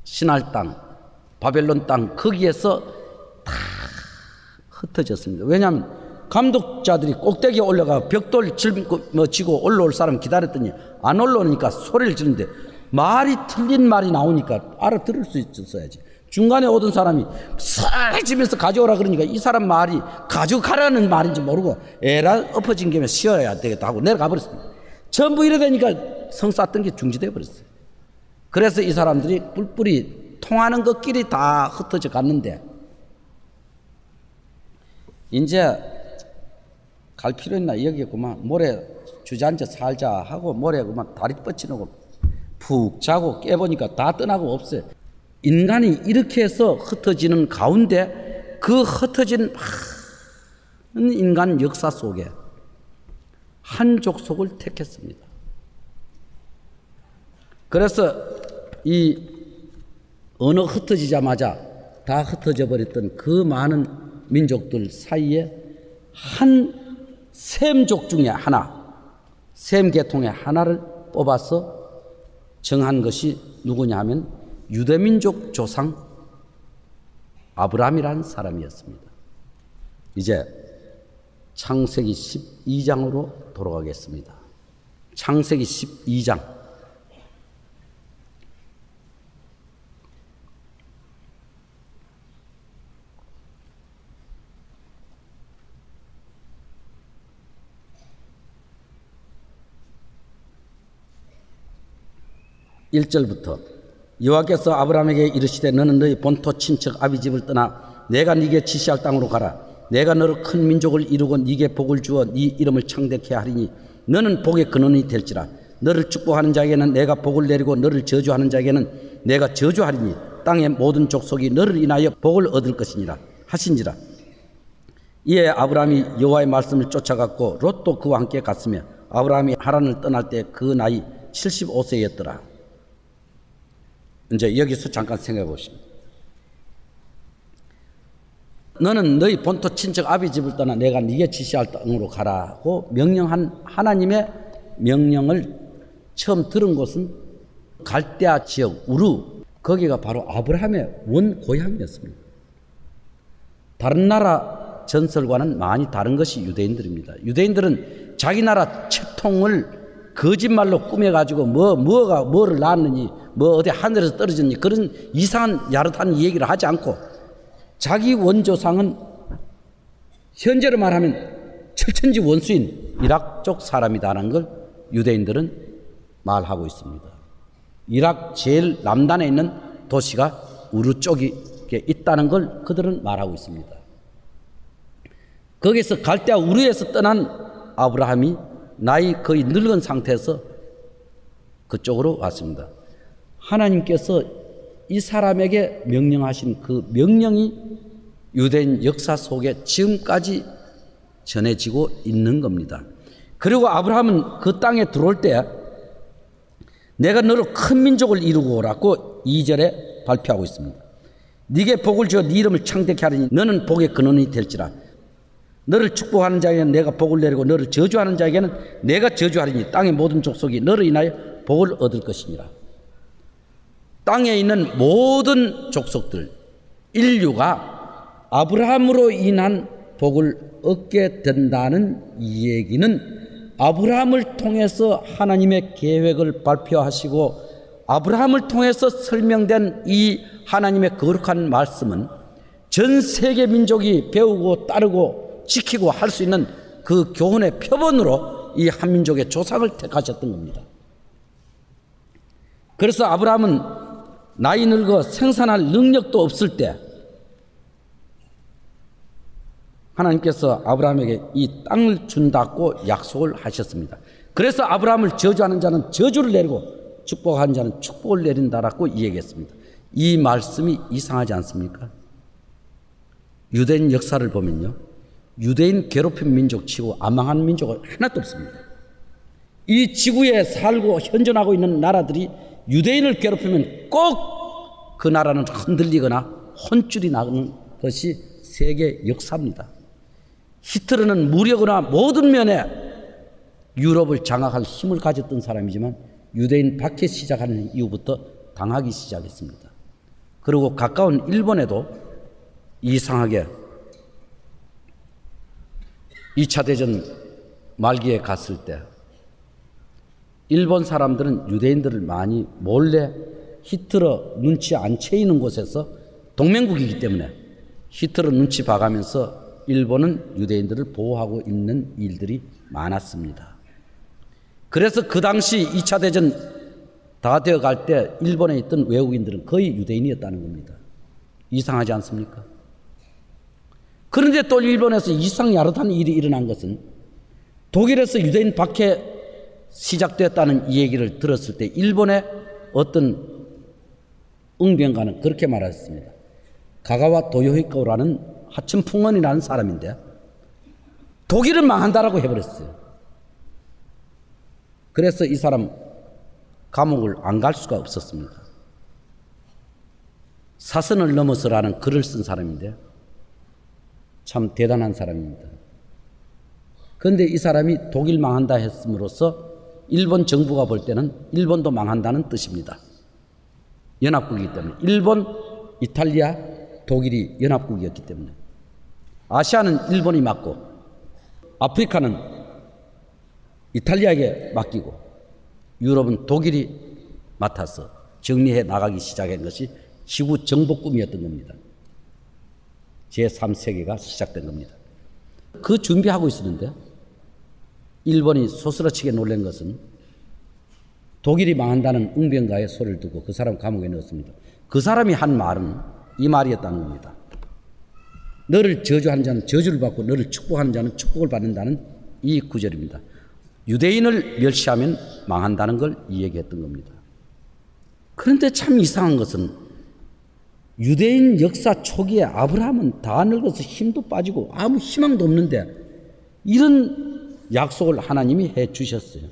신할 땅, 바벨론 땅 거기에서 다 흩어졌습니다. 왜냐하면 감독자들이 꼭대기에 올라가 벽돌 짊어지고 올라올 사람 기다렸더니 안 올라오니까 소리를 지르는데 말이 틀린 말이 나오니까 알아들을 수 있었어야지. 중간에 오던 사람이 쌀해지면서 가져오라 그러니까 이 사람 말이 가져가라는 말인지 모르고 에라 엎어진 김에 쉬어야 되겠다 하고 내려가 버렸습니다. 전부 이래 되니까 성 쌓던 게 중지돼 버렸어요. 그래서 이 사람들이 뿔뿔이 통하는 것끼리 다 흩어져 갔는데, 이제 갈 필요 있나 여기 그만 모래 주저앉아 살자 하고 모래 그만 다리 뻗치놓고 푹 자고 깨보니까 다 떠나고 없어요. 인간이 이렇게 해서 흩어지는 가운데 그 흩어진 많은 인간 역사 속에 한 족속을 택했습니다. 그래서 이 언어 흩어지자마자 다 흩어져 버렸던 그 많은 민족들 사이에 한 셈족 중에 하나, 셈 계통의 하나를 뽑아서 정한 것이 누구냐 하면 유대민족 조상 아브라함이라는 사람이었습니다. 이제 창세기 12장으로 돌아가겠습니다. 창세기 12장 1절부터 여호와께서 아브라함에게 이르시되 너는 너희 본토 친척 아비 집을 떠나 내가 네게 지시할 땅으로 가라. 내가 너로 큰 민족을 이루고 네게 복을 주어 네 이름을 창대케 하리니 너는 복의 근원이 될지라. 너를 축복하는 자에게는 내가 복을 내리고 너를 저주하는 자에게는 내가 저주하리니 땅의 모든 족속이 너를 인하여 복을 얻을 것이니라 하신지라. 이에 아브라함이 여호와의 말씀을 쫓아갔고 롯도 그와 함께 갔으며 아브라함이 하란을 떠날 때 그 나이 75세였더라. 이제 여기서 잠깐 생각해 보십니다. 너는 너희 본토 친척 아비 집을 떠나 내가 네게 지시할 땅으로 가라고 명령한 하나님의 명령을 처음 들은 곳은 갈대아 지역 우르, 거기가 바로 아브라함의 원 고향이었습니다. 다른 나라 전설과는 많이 다른 것이 유대인들입니다. 유대인들은 자기 나라 채통을 거짓말로 꾸며가지고 뭐를 낳았느니 어디 하늘에서 떨어졌니 그런 이상한 야릇한 얘기를 하지 않고 자기 원조상은 현재로 말하면 철천지 원수인 이락 쪽 사람이다라는 걸 유대인들은 말하고 있습니다. 이락 제일 남단에 있는 도시가 우르 쪽에 있다는 걸 그들은 말하고 있습니다. 거기서 갈대아 우르에서 떠난 아브라함이 나이 거의 늙은 상태에서 그쪽으로 왔습니다. 하나님께서 이 사람에게 명령하신 그 명령이 유대인 역사 속에 지금까지 전해지고 있는 겁니다. 그리고 아브라함은 그 땅에 들어올 때 내가 너로 큰 민족을 이루고 오라고 2절에 발표하고 있습니다. 네게 복을 주어 네 이름을 창대케 하리니 너는 복의 근원이 될지라. 너를 축복하는 자에게는 내가 복을 내리고 너를 저주하는 자에게는 내가 저주하리니 땅의 모든 족속이 너를 인하여 복을 얻을 것이니라. 땅에 있는 모든 족속들, 인류가 아브라함으로 인한 복을 얻게 된다는 이 얘기는 아브라함을 통해서 하나님의 계획을 발표하시고 아브라함을 통해서 설명된 이 하나님의 거룩한 말씀은 전 세계 민족이 배우고 따르고 지키고 할 수 있는 그 교훈의 표본으로 이 한민족의 조상을 택하셨던 겁니다. 그래서 아브라함은 나이 늙어 생산할 능력도 없을 때 하나님께서 아브라함에게 이 땅을 준다고 약속을 하셨습니다. 그래서 아브라함을 저주하는 자는 저주를 내리고 축복하는 자는 축복을 내린다라고 얘기했습니다. 이 말씀이 이상하지 않습니까? 유대인 역사를 보면요, 유대인 괴롭힌 민족 치고 아망한 민족은 하나도 없습니다. 이 지구에 살고 현존하고 있는 나라들이 유대인을 괴롭히면 꼭 그 나라는 흔들리거나 혼쭐이 나는 것이 세계 역사입니다. 히틀러는 무력이나 모든 면에 유럽을 장악할 힘을 가졌던 사람이지만 유대인 밖에 시작하는 이후부터 당하기 시작했습니다. 그리고 가까운 일본에도 이상하게 2차 대전 말기에 갔을 때 일본 사람들은 유대인들을 많이 몰래 히틀러 눈치 안 채이는 곳에서 동맹국이기 때문에 히틀러 눈치 봐가면서 일본은 유대인들을 보호하고 있는 일들이 많았습니다. 그래서 그 당시 2차 대전 다 되어 갈 때 일본에 있던 외국인들은 거의 유대인이었다는 겁니다. 이상하지 않습니까? 그런데 또 일본에서 이상 야릇한 일이 일어난 것은 독일에서 유대인 박해 시작됐다는 이 얘기를 들었을 때 일본의 어떤 응변가는 그렇게 말했습니다. 가가와 도요히코라는 하천풍원이라는 사람인데 독일은 망한다라고 해버렸어요. 그래서 이 사람 감옥을 안 갈 수가 없었습니다. 사선을 넘어서라는 글을 쓴 사람인데 참 대단한 사람입니다. 그런데 이 사람이 독일 망한다 했음으로써 일본 정부가 볼 때는 일본도 망한다는 뜻입니다. 연합국이기 때문에 일본, 이탈리아, 독일이 연합국이었기 때문에 아시아는 일본이 맡고 아프리카는 이탈리아에게 맡기고 유럽은 독일이 맡아서 정리해 나가기 시작한 것이 지구 정복꿈이었던 겁니다. 제3세계가 시작된 겁니다. 그 준비하고 있었는데 일본이 소스라치게 놀란 것은 독일이 망한다는 응변가의 소리를 듣고 그 사람 감옥에 넣었습니다. 그 사람이 한 말은 이 말이었다는 겁니다. 너를 저주하는 자는 저주를 받고 너를 축복하는 자는 축복을 받는다는 이 구절입니다. 유대인을 멸시하면 망한다는 걸 이 얘기했던 겁니다. 그런데 참 이상한 것은 유대인 역사 초기에 아브라함은 다 늙어서 힘도 빠지고 아무 희망도 없는데 이런 약속을 하나님이 해 주셨어요.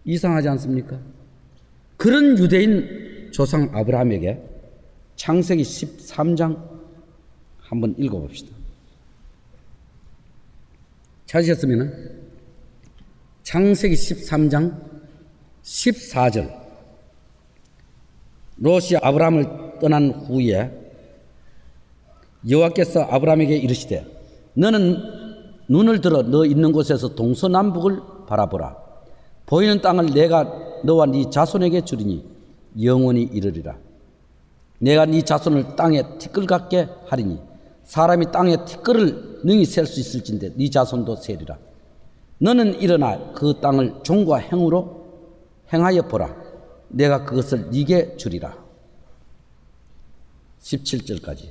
이상하지 않습니까? 그런 유대인 조상 아브라함에게 창세기 13장 한번 읽어봅시다. 찾으셨으면 창세기 13장 14절 롯이 아브라함을 떠난 후에 여호와께서 아브라함에게 이르시되 너는 눈을 들어 너 있는 곳에서 동서남북을 바라보라. 보이는 땅을 내가 너와 네 자손에게 주리니 영원히 이르리라. 내가 네 자손을 땅에 티끌 같게 하리니 사람이 땅에 티끌을 능히 셀 수 있을진데 네 자손도 세리라. 너는 일어나 그 땅을 종과 행으로 행하여 보라. 내가 그것을 네게 주리라. 17절까지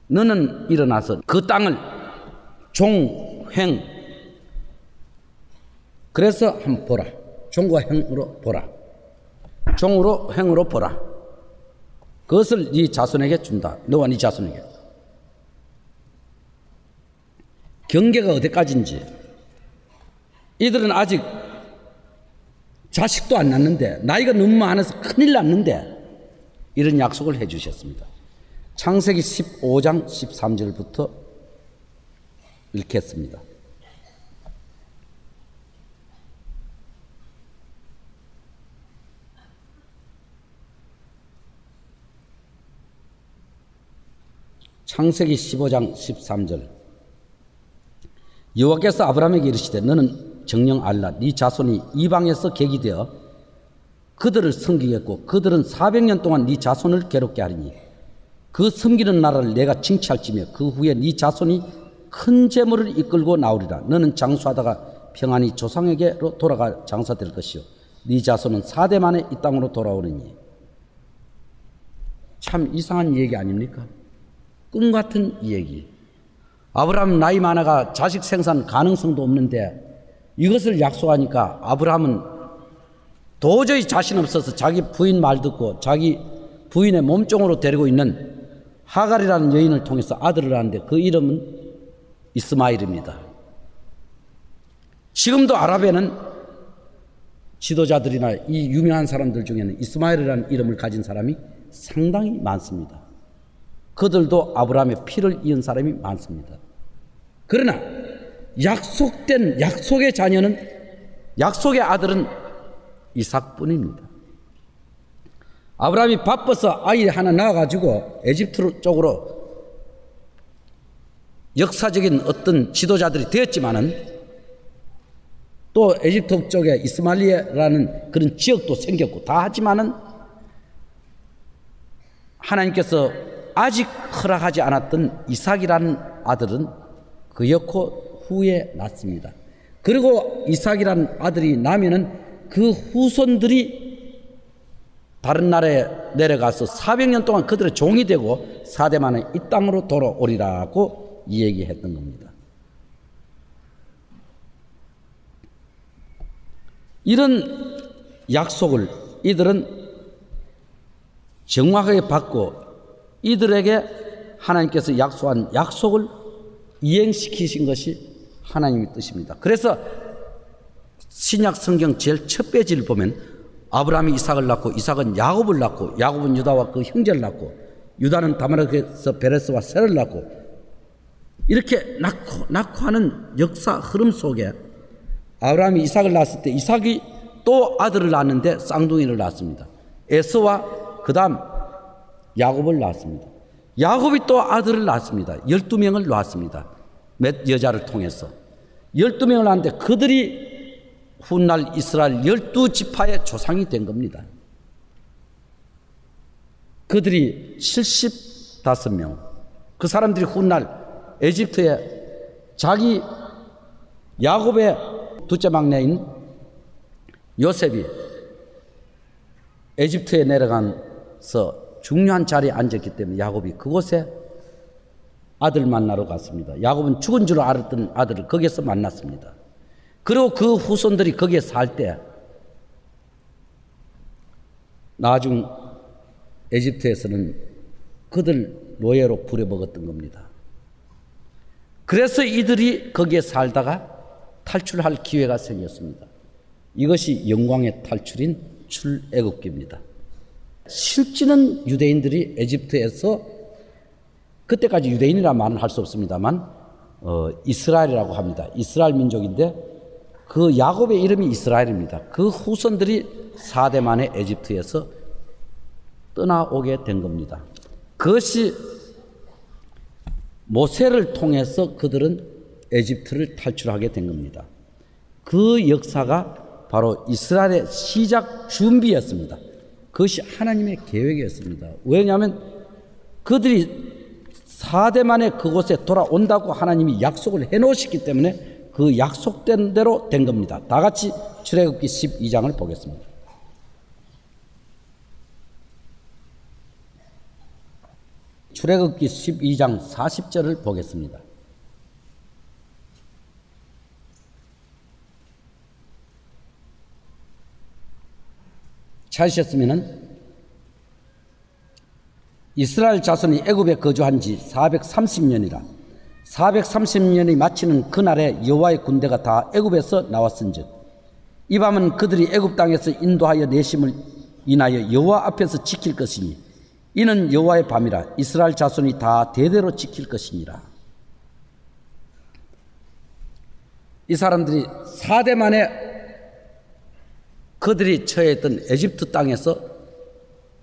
너는 일어나서 그 땅을 종, 행 그래서 한번 보라. 종과 행으로 보라. 종으로 행으로 보라. 그것을 네 자손에게 준다. 너와 네 자손에게. 경계가 어디까지인지. 이들은 아직 자식도 안 낳는데, 나이가 너무 많아서 큰일 났는데 이런 약속을 해 주셨습니다. 창세기 15장 13절부터 읽겠습니다. 창세기 15장 13절. 여호와께서 아브라함에게 이르시되 너는 정녕 알라. 네 자손이 이방에서 객이 되어 그들을 섬기겠고 그들은 400년 동안 네 자손을 괴롭게 하리니 그 섬기는 나라를 내가 징치할지며 그 후에 네 자손이 큰 재물을 이끌고 나오리라. 너는 장수하다가 평안히 조상에게로 돌아가 장사될 것이요 네 자손은 4대 만에 이 땅으로 돌아오느니. 참 이상한 얘기 아닙니까? 꿈 같은 얘기. 아브라함 나이 많아가 자식 생산 가능성도 없는데 이것을 약속하니까 아브라함은 도저히 자신 없어서 자기 부인 말 듣고 자기 부인의 몸종으로 데리고 있는 하갈이라는 여인을 통해서 아들을 낳는데 그 이름은 이스마일입니다. 지금도 아랍에는 지도자들이나 이 유명한 사람들 중에는 이스마일이라는 이름을 가진 사람이 상당히 많습니다. 그들도 아브라함의 피를 이은 사람이 많습니다. 그러나 약속된 약속의 자녀는, 약속의 아들은 이삭뿐입니다. 아브라함이 바빠서 아이 하나 낳아가지고 에집트 쪽으로 역사적인 어떤 지도자들이 되었지만은 또 에집트 쪽에 이스마엘이라는 그런 지역도 생겼고 다 하지만은 하나님께서 아직 허락하지 않았던 이삭이라는 아들은 그였고 후에 낳습니다. 그리고 이삭이라는 아들이 나면은 그 후손들이 다른 나라에 내려가서 400년 동안 그들의 종이 되고 4대 만에 이 땅으로 돌아오리라고 얘기했던 겁니다. 이런 약속을 이들은 정확하게 받고 이들에게 하나님께서 약속한 약속을 이행시키신 것이 하나님의 뜻입니다. 그래서 신약 성경 제일 첫 페이지를 보면 아브라함이 이삭을 낳고 이삭은 야곱을 낳고 야곱은 유다와 그 형제를 낳고 유다는 다말에서 베레스와 셀을 낳고 이렇게 낳고 하는 역사 흐름 속에 아브라함이 이삭을 낳았을 때 이삭이 또 아들을 낳았는데 쌍둥이를 낳았습니다. 에서와 그 다음 야곱을 낳았습니다. 야곱이 또 아들을 낳았습니다. 12명을 낳았습니다. 몇 여자를 통해서 12명을 낳았는데 그들이 훗날 이스라엘 12지파의 조상이 된 겁니다. 그들이 75명. 그 사람들이 훗날 에집트에 자기 야곱의 둘째 막내인 요셉이 에집트에 내려가서 중요한 자리에 앉았기 때문에 야곱이 그곳에 아들 만나러 갔습니다. 야곱은 죽은 줄 알았던 아들을 거기에서 만났습니다. 그리고 그 후손들이 거기에 살 때 나중 에집트에서는 그들 노예로 부려먹었던 겁니다. 그래서 이들이 거기에 살다가 탈출할 기회가 생겼습니다. 이것이 영광의 탈출인 출애굽기입니다. 실제는 유대인들이 에집트에서 그때까지 유대인이라는 말은 할 수 없습니다만 이스라엘이라고 합니다. 이스라엘 민족인데 그 야곱의 이름이 이스라엘입니다. 그 후손들이 4대 만에 에집트에서 떠나오게 된 겁니다. 그것이 모세를 통해서 그들은 에집트를 탈출하게 된 겁니다. 그 역사가 바로 이스라엘의 시작 준비였습니다. 그것이 하나님의 계획이었습니다. 왜냐하면 그들이 4대 만에 그곳에 돌아온다고 하나님이 약속을 해놓으셨기 때문에 그 약속된 대로 된 겁니다. 다 같이 출애굽기 12장을 보겠습니다. 출애굽기 12장 40절을 보겠습니다. 찾으셨으면은 이스라엘 자손이 애굽에 거주한 지 430년이라 430년이 마치는 그날에 여호와의 군대가 다 애굽에서 나왔은즉 이 밤은 그들이 애굽 땅에서 인도하여 내심을 인하여 여호와 앞에서 지킬 것이니 이는 여호와의 밤이라 이스라엘 자손이 다 대대로 지킬 것이니라. 이 사람들이 4대 만에 그들이 처해있던 에집트 땅에서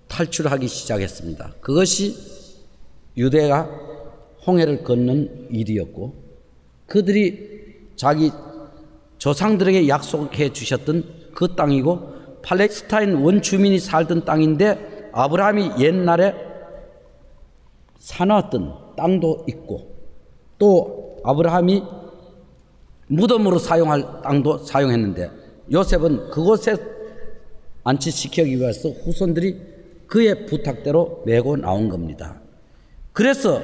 탈출하기 시작했습니다. 그것이 유대가 홍해를 건넌 일이었고 그들이 자기 조상들에게 약속해 주셨던 그 땅이고 팔레스타인 원주민이 살던 땅인데 아브라함이 옛날에 사놨던 땅도 있고 또 아브라함이 무덤으로 사용할 땅도 사용했는데 요셉은 그곳에 안치시키기 위해서 후손들이 그의 부탁대로 메고 나온 겁니다. 그래서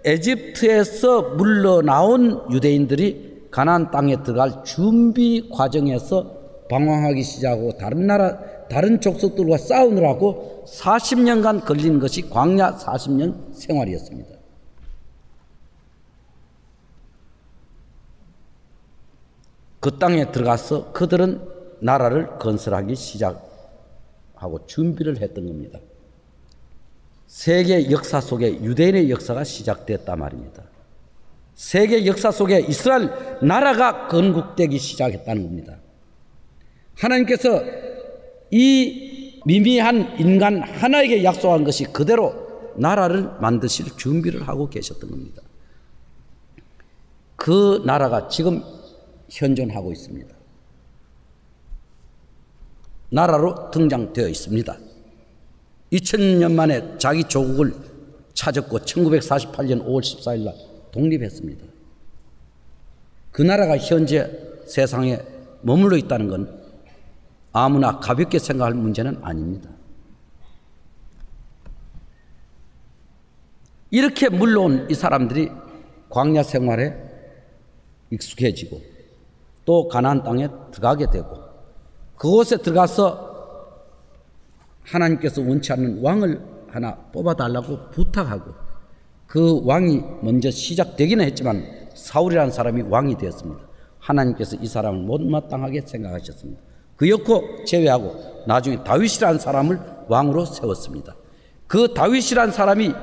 에집트에서 물러나온 유대인들이 가나안 땅에 들어갈 준비 과정에서 방황하기 시작하고 다른 족속들과 싸우느라고 40년간 걸린 것이 광야 40년 생활이었습니다. 그 땅에 들어가서 그들은 나라를 건설하기 시작하고 준비를 했던 겁니다. 세계 역사 속에 유대인의 역사가 시작됐단 말입니다. 세계 역사 속에 이스라엘 나라가 건국되기 시작했다는 겁니다. 하나님께서 이 미미한 인간 하나에게 약속한 것이 그대로 나라를 만드실 준비를 하고 계셨던 겁니다. 그 나라가 지금 현존하고 있습니다. 나라로 등장되어 있습니다. 2000년 만에 자기 조국을 찾았고 1948년 5월 14일 날 독립했습니다. 그 나라가 현재 세상에 머물러 있다는 건 아무나 가볍게 생각할 문제는 아닙니다. 이렇게 물러온 이 사람들이 광야 생활에 익숙해지고 또 가나안 땅에 들어가게 되고 그곳에 들어가서 하나님께서 원치 않는 왕을 하나 뽑아달라고 부탁하고 그 왕이 먼저 시작되기는 했지만 사울이라는 사람이 왕이 되었습니다. 하나님께서 이 사람을 못마땅하게 생각하셨습니다. 그였고 제외하고 나중에 다윗이라는 사람을 왕으로 세웠습니다. 그 다윗이라는 사람이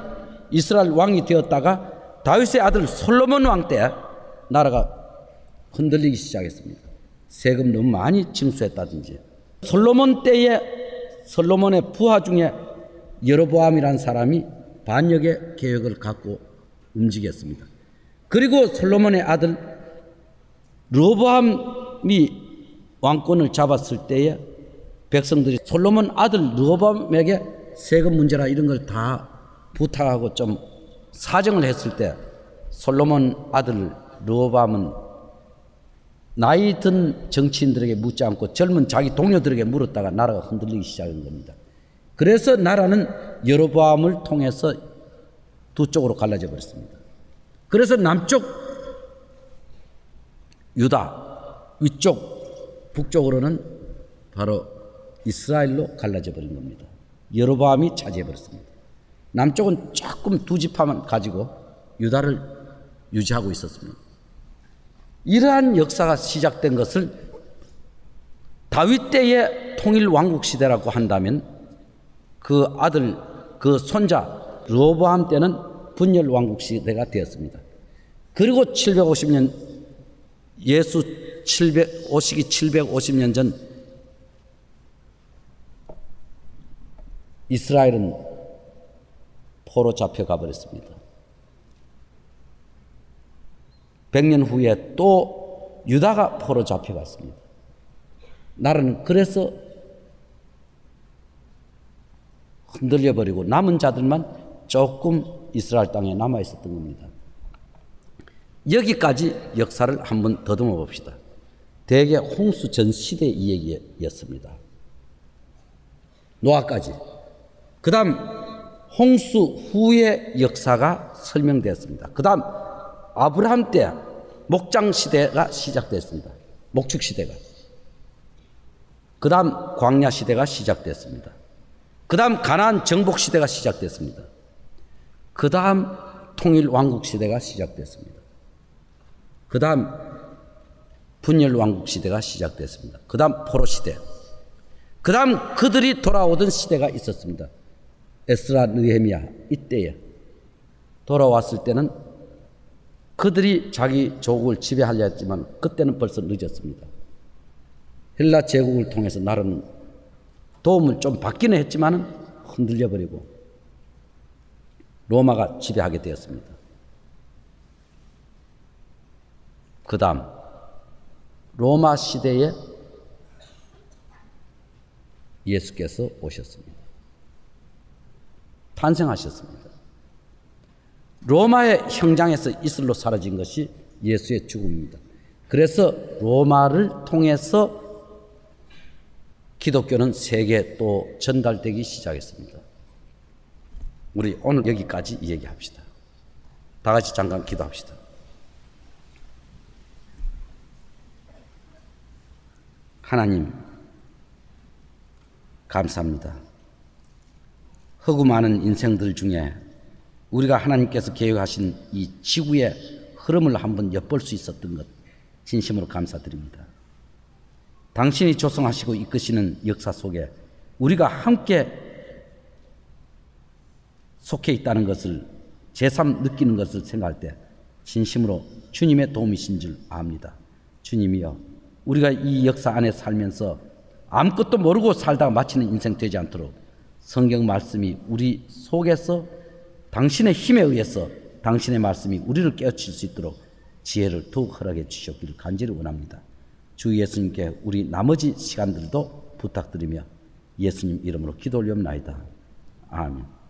이스라엘 왕이 되었다가 다윗의 아들 솔로몬 왕 때 나라가 흔들리기 시작했습니다. 세금 너무 많이 징수했다든지 솔로몬 때에 솔로몬의 부하 중에 여로보암이라는 사람이 반역의 계획을 갖고 움직였습니다. 그리고 솔로몬의 아들 르호보암이 왕권을 잡았을 때에 백성들이 솔로몬 아들 르호보암에게 세금 문제나 이런 걸 다 부탁하고 좀 사정을 했을 때 솔로몬 아들 르호보암은 나이 든 정치인들에게 묻지 않고 젊은 자기 동료들에게 물었다가 나라가 흔들리기 시작한 겁니다. 그래서 나라는 여로보암을 통해서 두 쪽으로 갈라져 버렸습니다. 그래서 남쪽 유다, 위쪽 북쪽으로는 바로 이스라엘로 갈라져 버린 겁니다. 여로보암이 차지해 버렸습니다. 남쪽은 조금 두 지파만 가지고 유다를 유지하고 있었습니다. 이러한 역사가 시작된 것을 다윗 때의 통일 왕국 시대라고 한다면 그 아들, 그 손자 르호보암 때는 분열 왕국 시대가 되었습니다. 그리고 750년 예수 오시기 750년 전 이스라엘은 포로 잡혀가 버렸습니다. 100년 후에 또 유다가 포로 잡혀갔습니다. 나라는 그래서 흔들려버리고 남은 자들만 조금 이스라엘 땅에 남아있었던 겁니다. 여기까지 역사를 한번 더듬어 봅시다. 대개 홍수 전 시대 이야기였습니다. 노아까지. 그 다음 홍수 후의 역사가 설명되었습니다. 그 다음 아브라함 때 목장 시대가 시작됐습니다. 목축 시대가. 그 다음 광야 시대가 시작됐습니다. 그 다음 가나안 정복 시대가 시작됐습니다. 그 다음 통일 왕국 시대가 시작됐습니다. 그 다음 분열 왕국 시대가 시작됐습니다. 그 다음 포로 시대. 그 다음 그들이 돌아오던 시대가 있었습니다. 에스라, 느헤미야 이때에 돌아왔을 때는 그들이 자기 조국을 지배하려 했지만 그때는 벌써 늦었습니다. 헬라 제국을 통해서 나라는 도움을 좀 받기는 했지만 흔들려 버리고 로마가 지배하게 되었습니다. 그 다음 로마 시대에 예수께서 오셨습니다. 탄생하셨습니다. 로마의 형장에서 이슬로 사라진 것이 예수의 죽음입니다. 그래서 로마를 통해서 기독교는 세계에 또 전달되기 시작했습니다. 우리 오늘 여기까지 얘기합시다. 다 같이 잠깐 기도합시다. 하나님, 감사합니다. 허구 많은 인생들 중에 우리가 하나님께서 계획하신 이 지구의 흐름을 한번 엿볼 수 있었던 것 진심으로 감사드립니다. 당신이 조성하시고 이끄시는 역사 속에 우리가 함께 속해 있다는 것을 제3 느끼는 것을 생각할 때 진심으로 주님의 도움이신 줄 압니다. 주님이여, 우리가 이 역사 안에 살면서 아무것도 모르고 살다가 마치는 인생 되지 않도록 성경 말씀이 우리 속에서 당신의 힘에 의해서 당신의 말씀이 우리를 깨우칠 수 있도록 지혜를 더욱 허락해 주시옵기를 간절히 원합니다. 주 예수님께 우리 나머지 시간들도 부탁드리며 예수님 이름으로 기도 올리옵나이다. 아멘.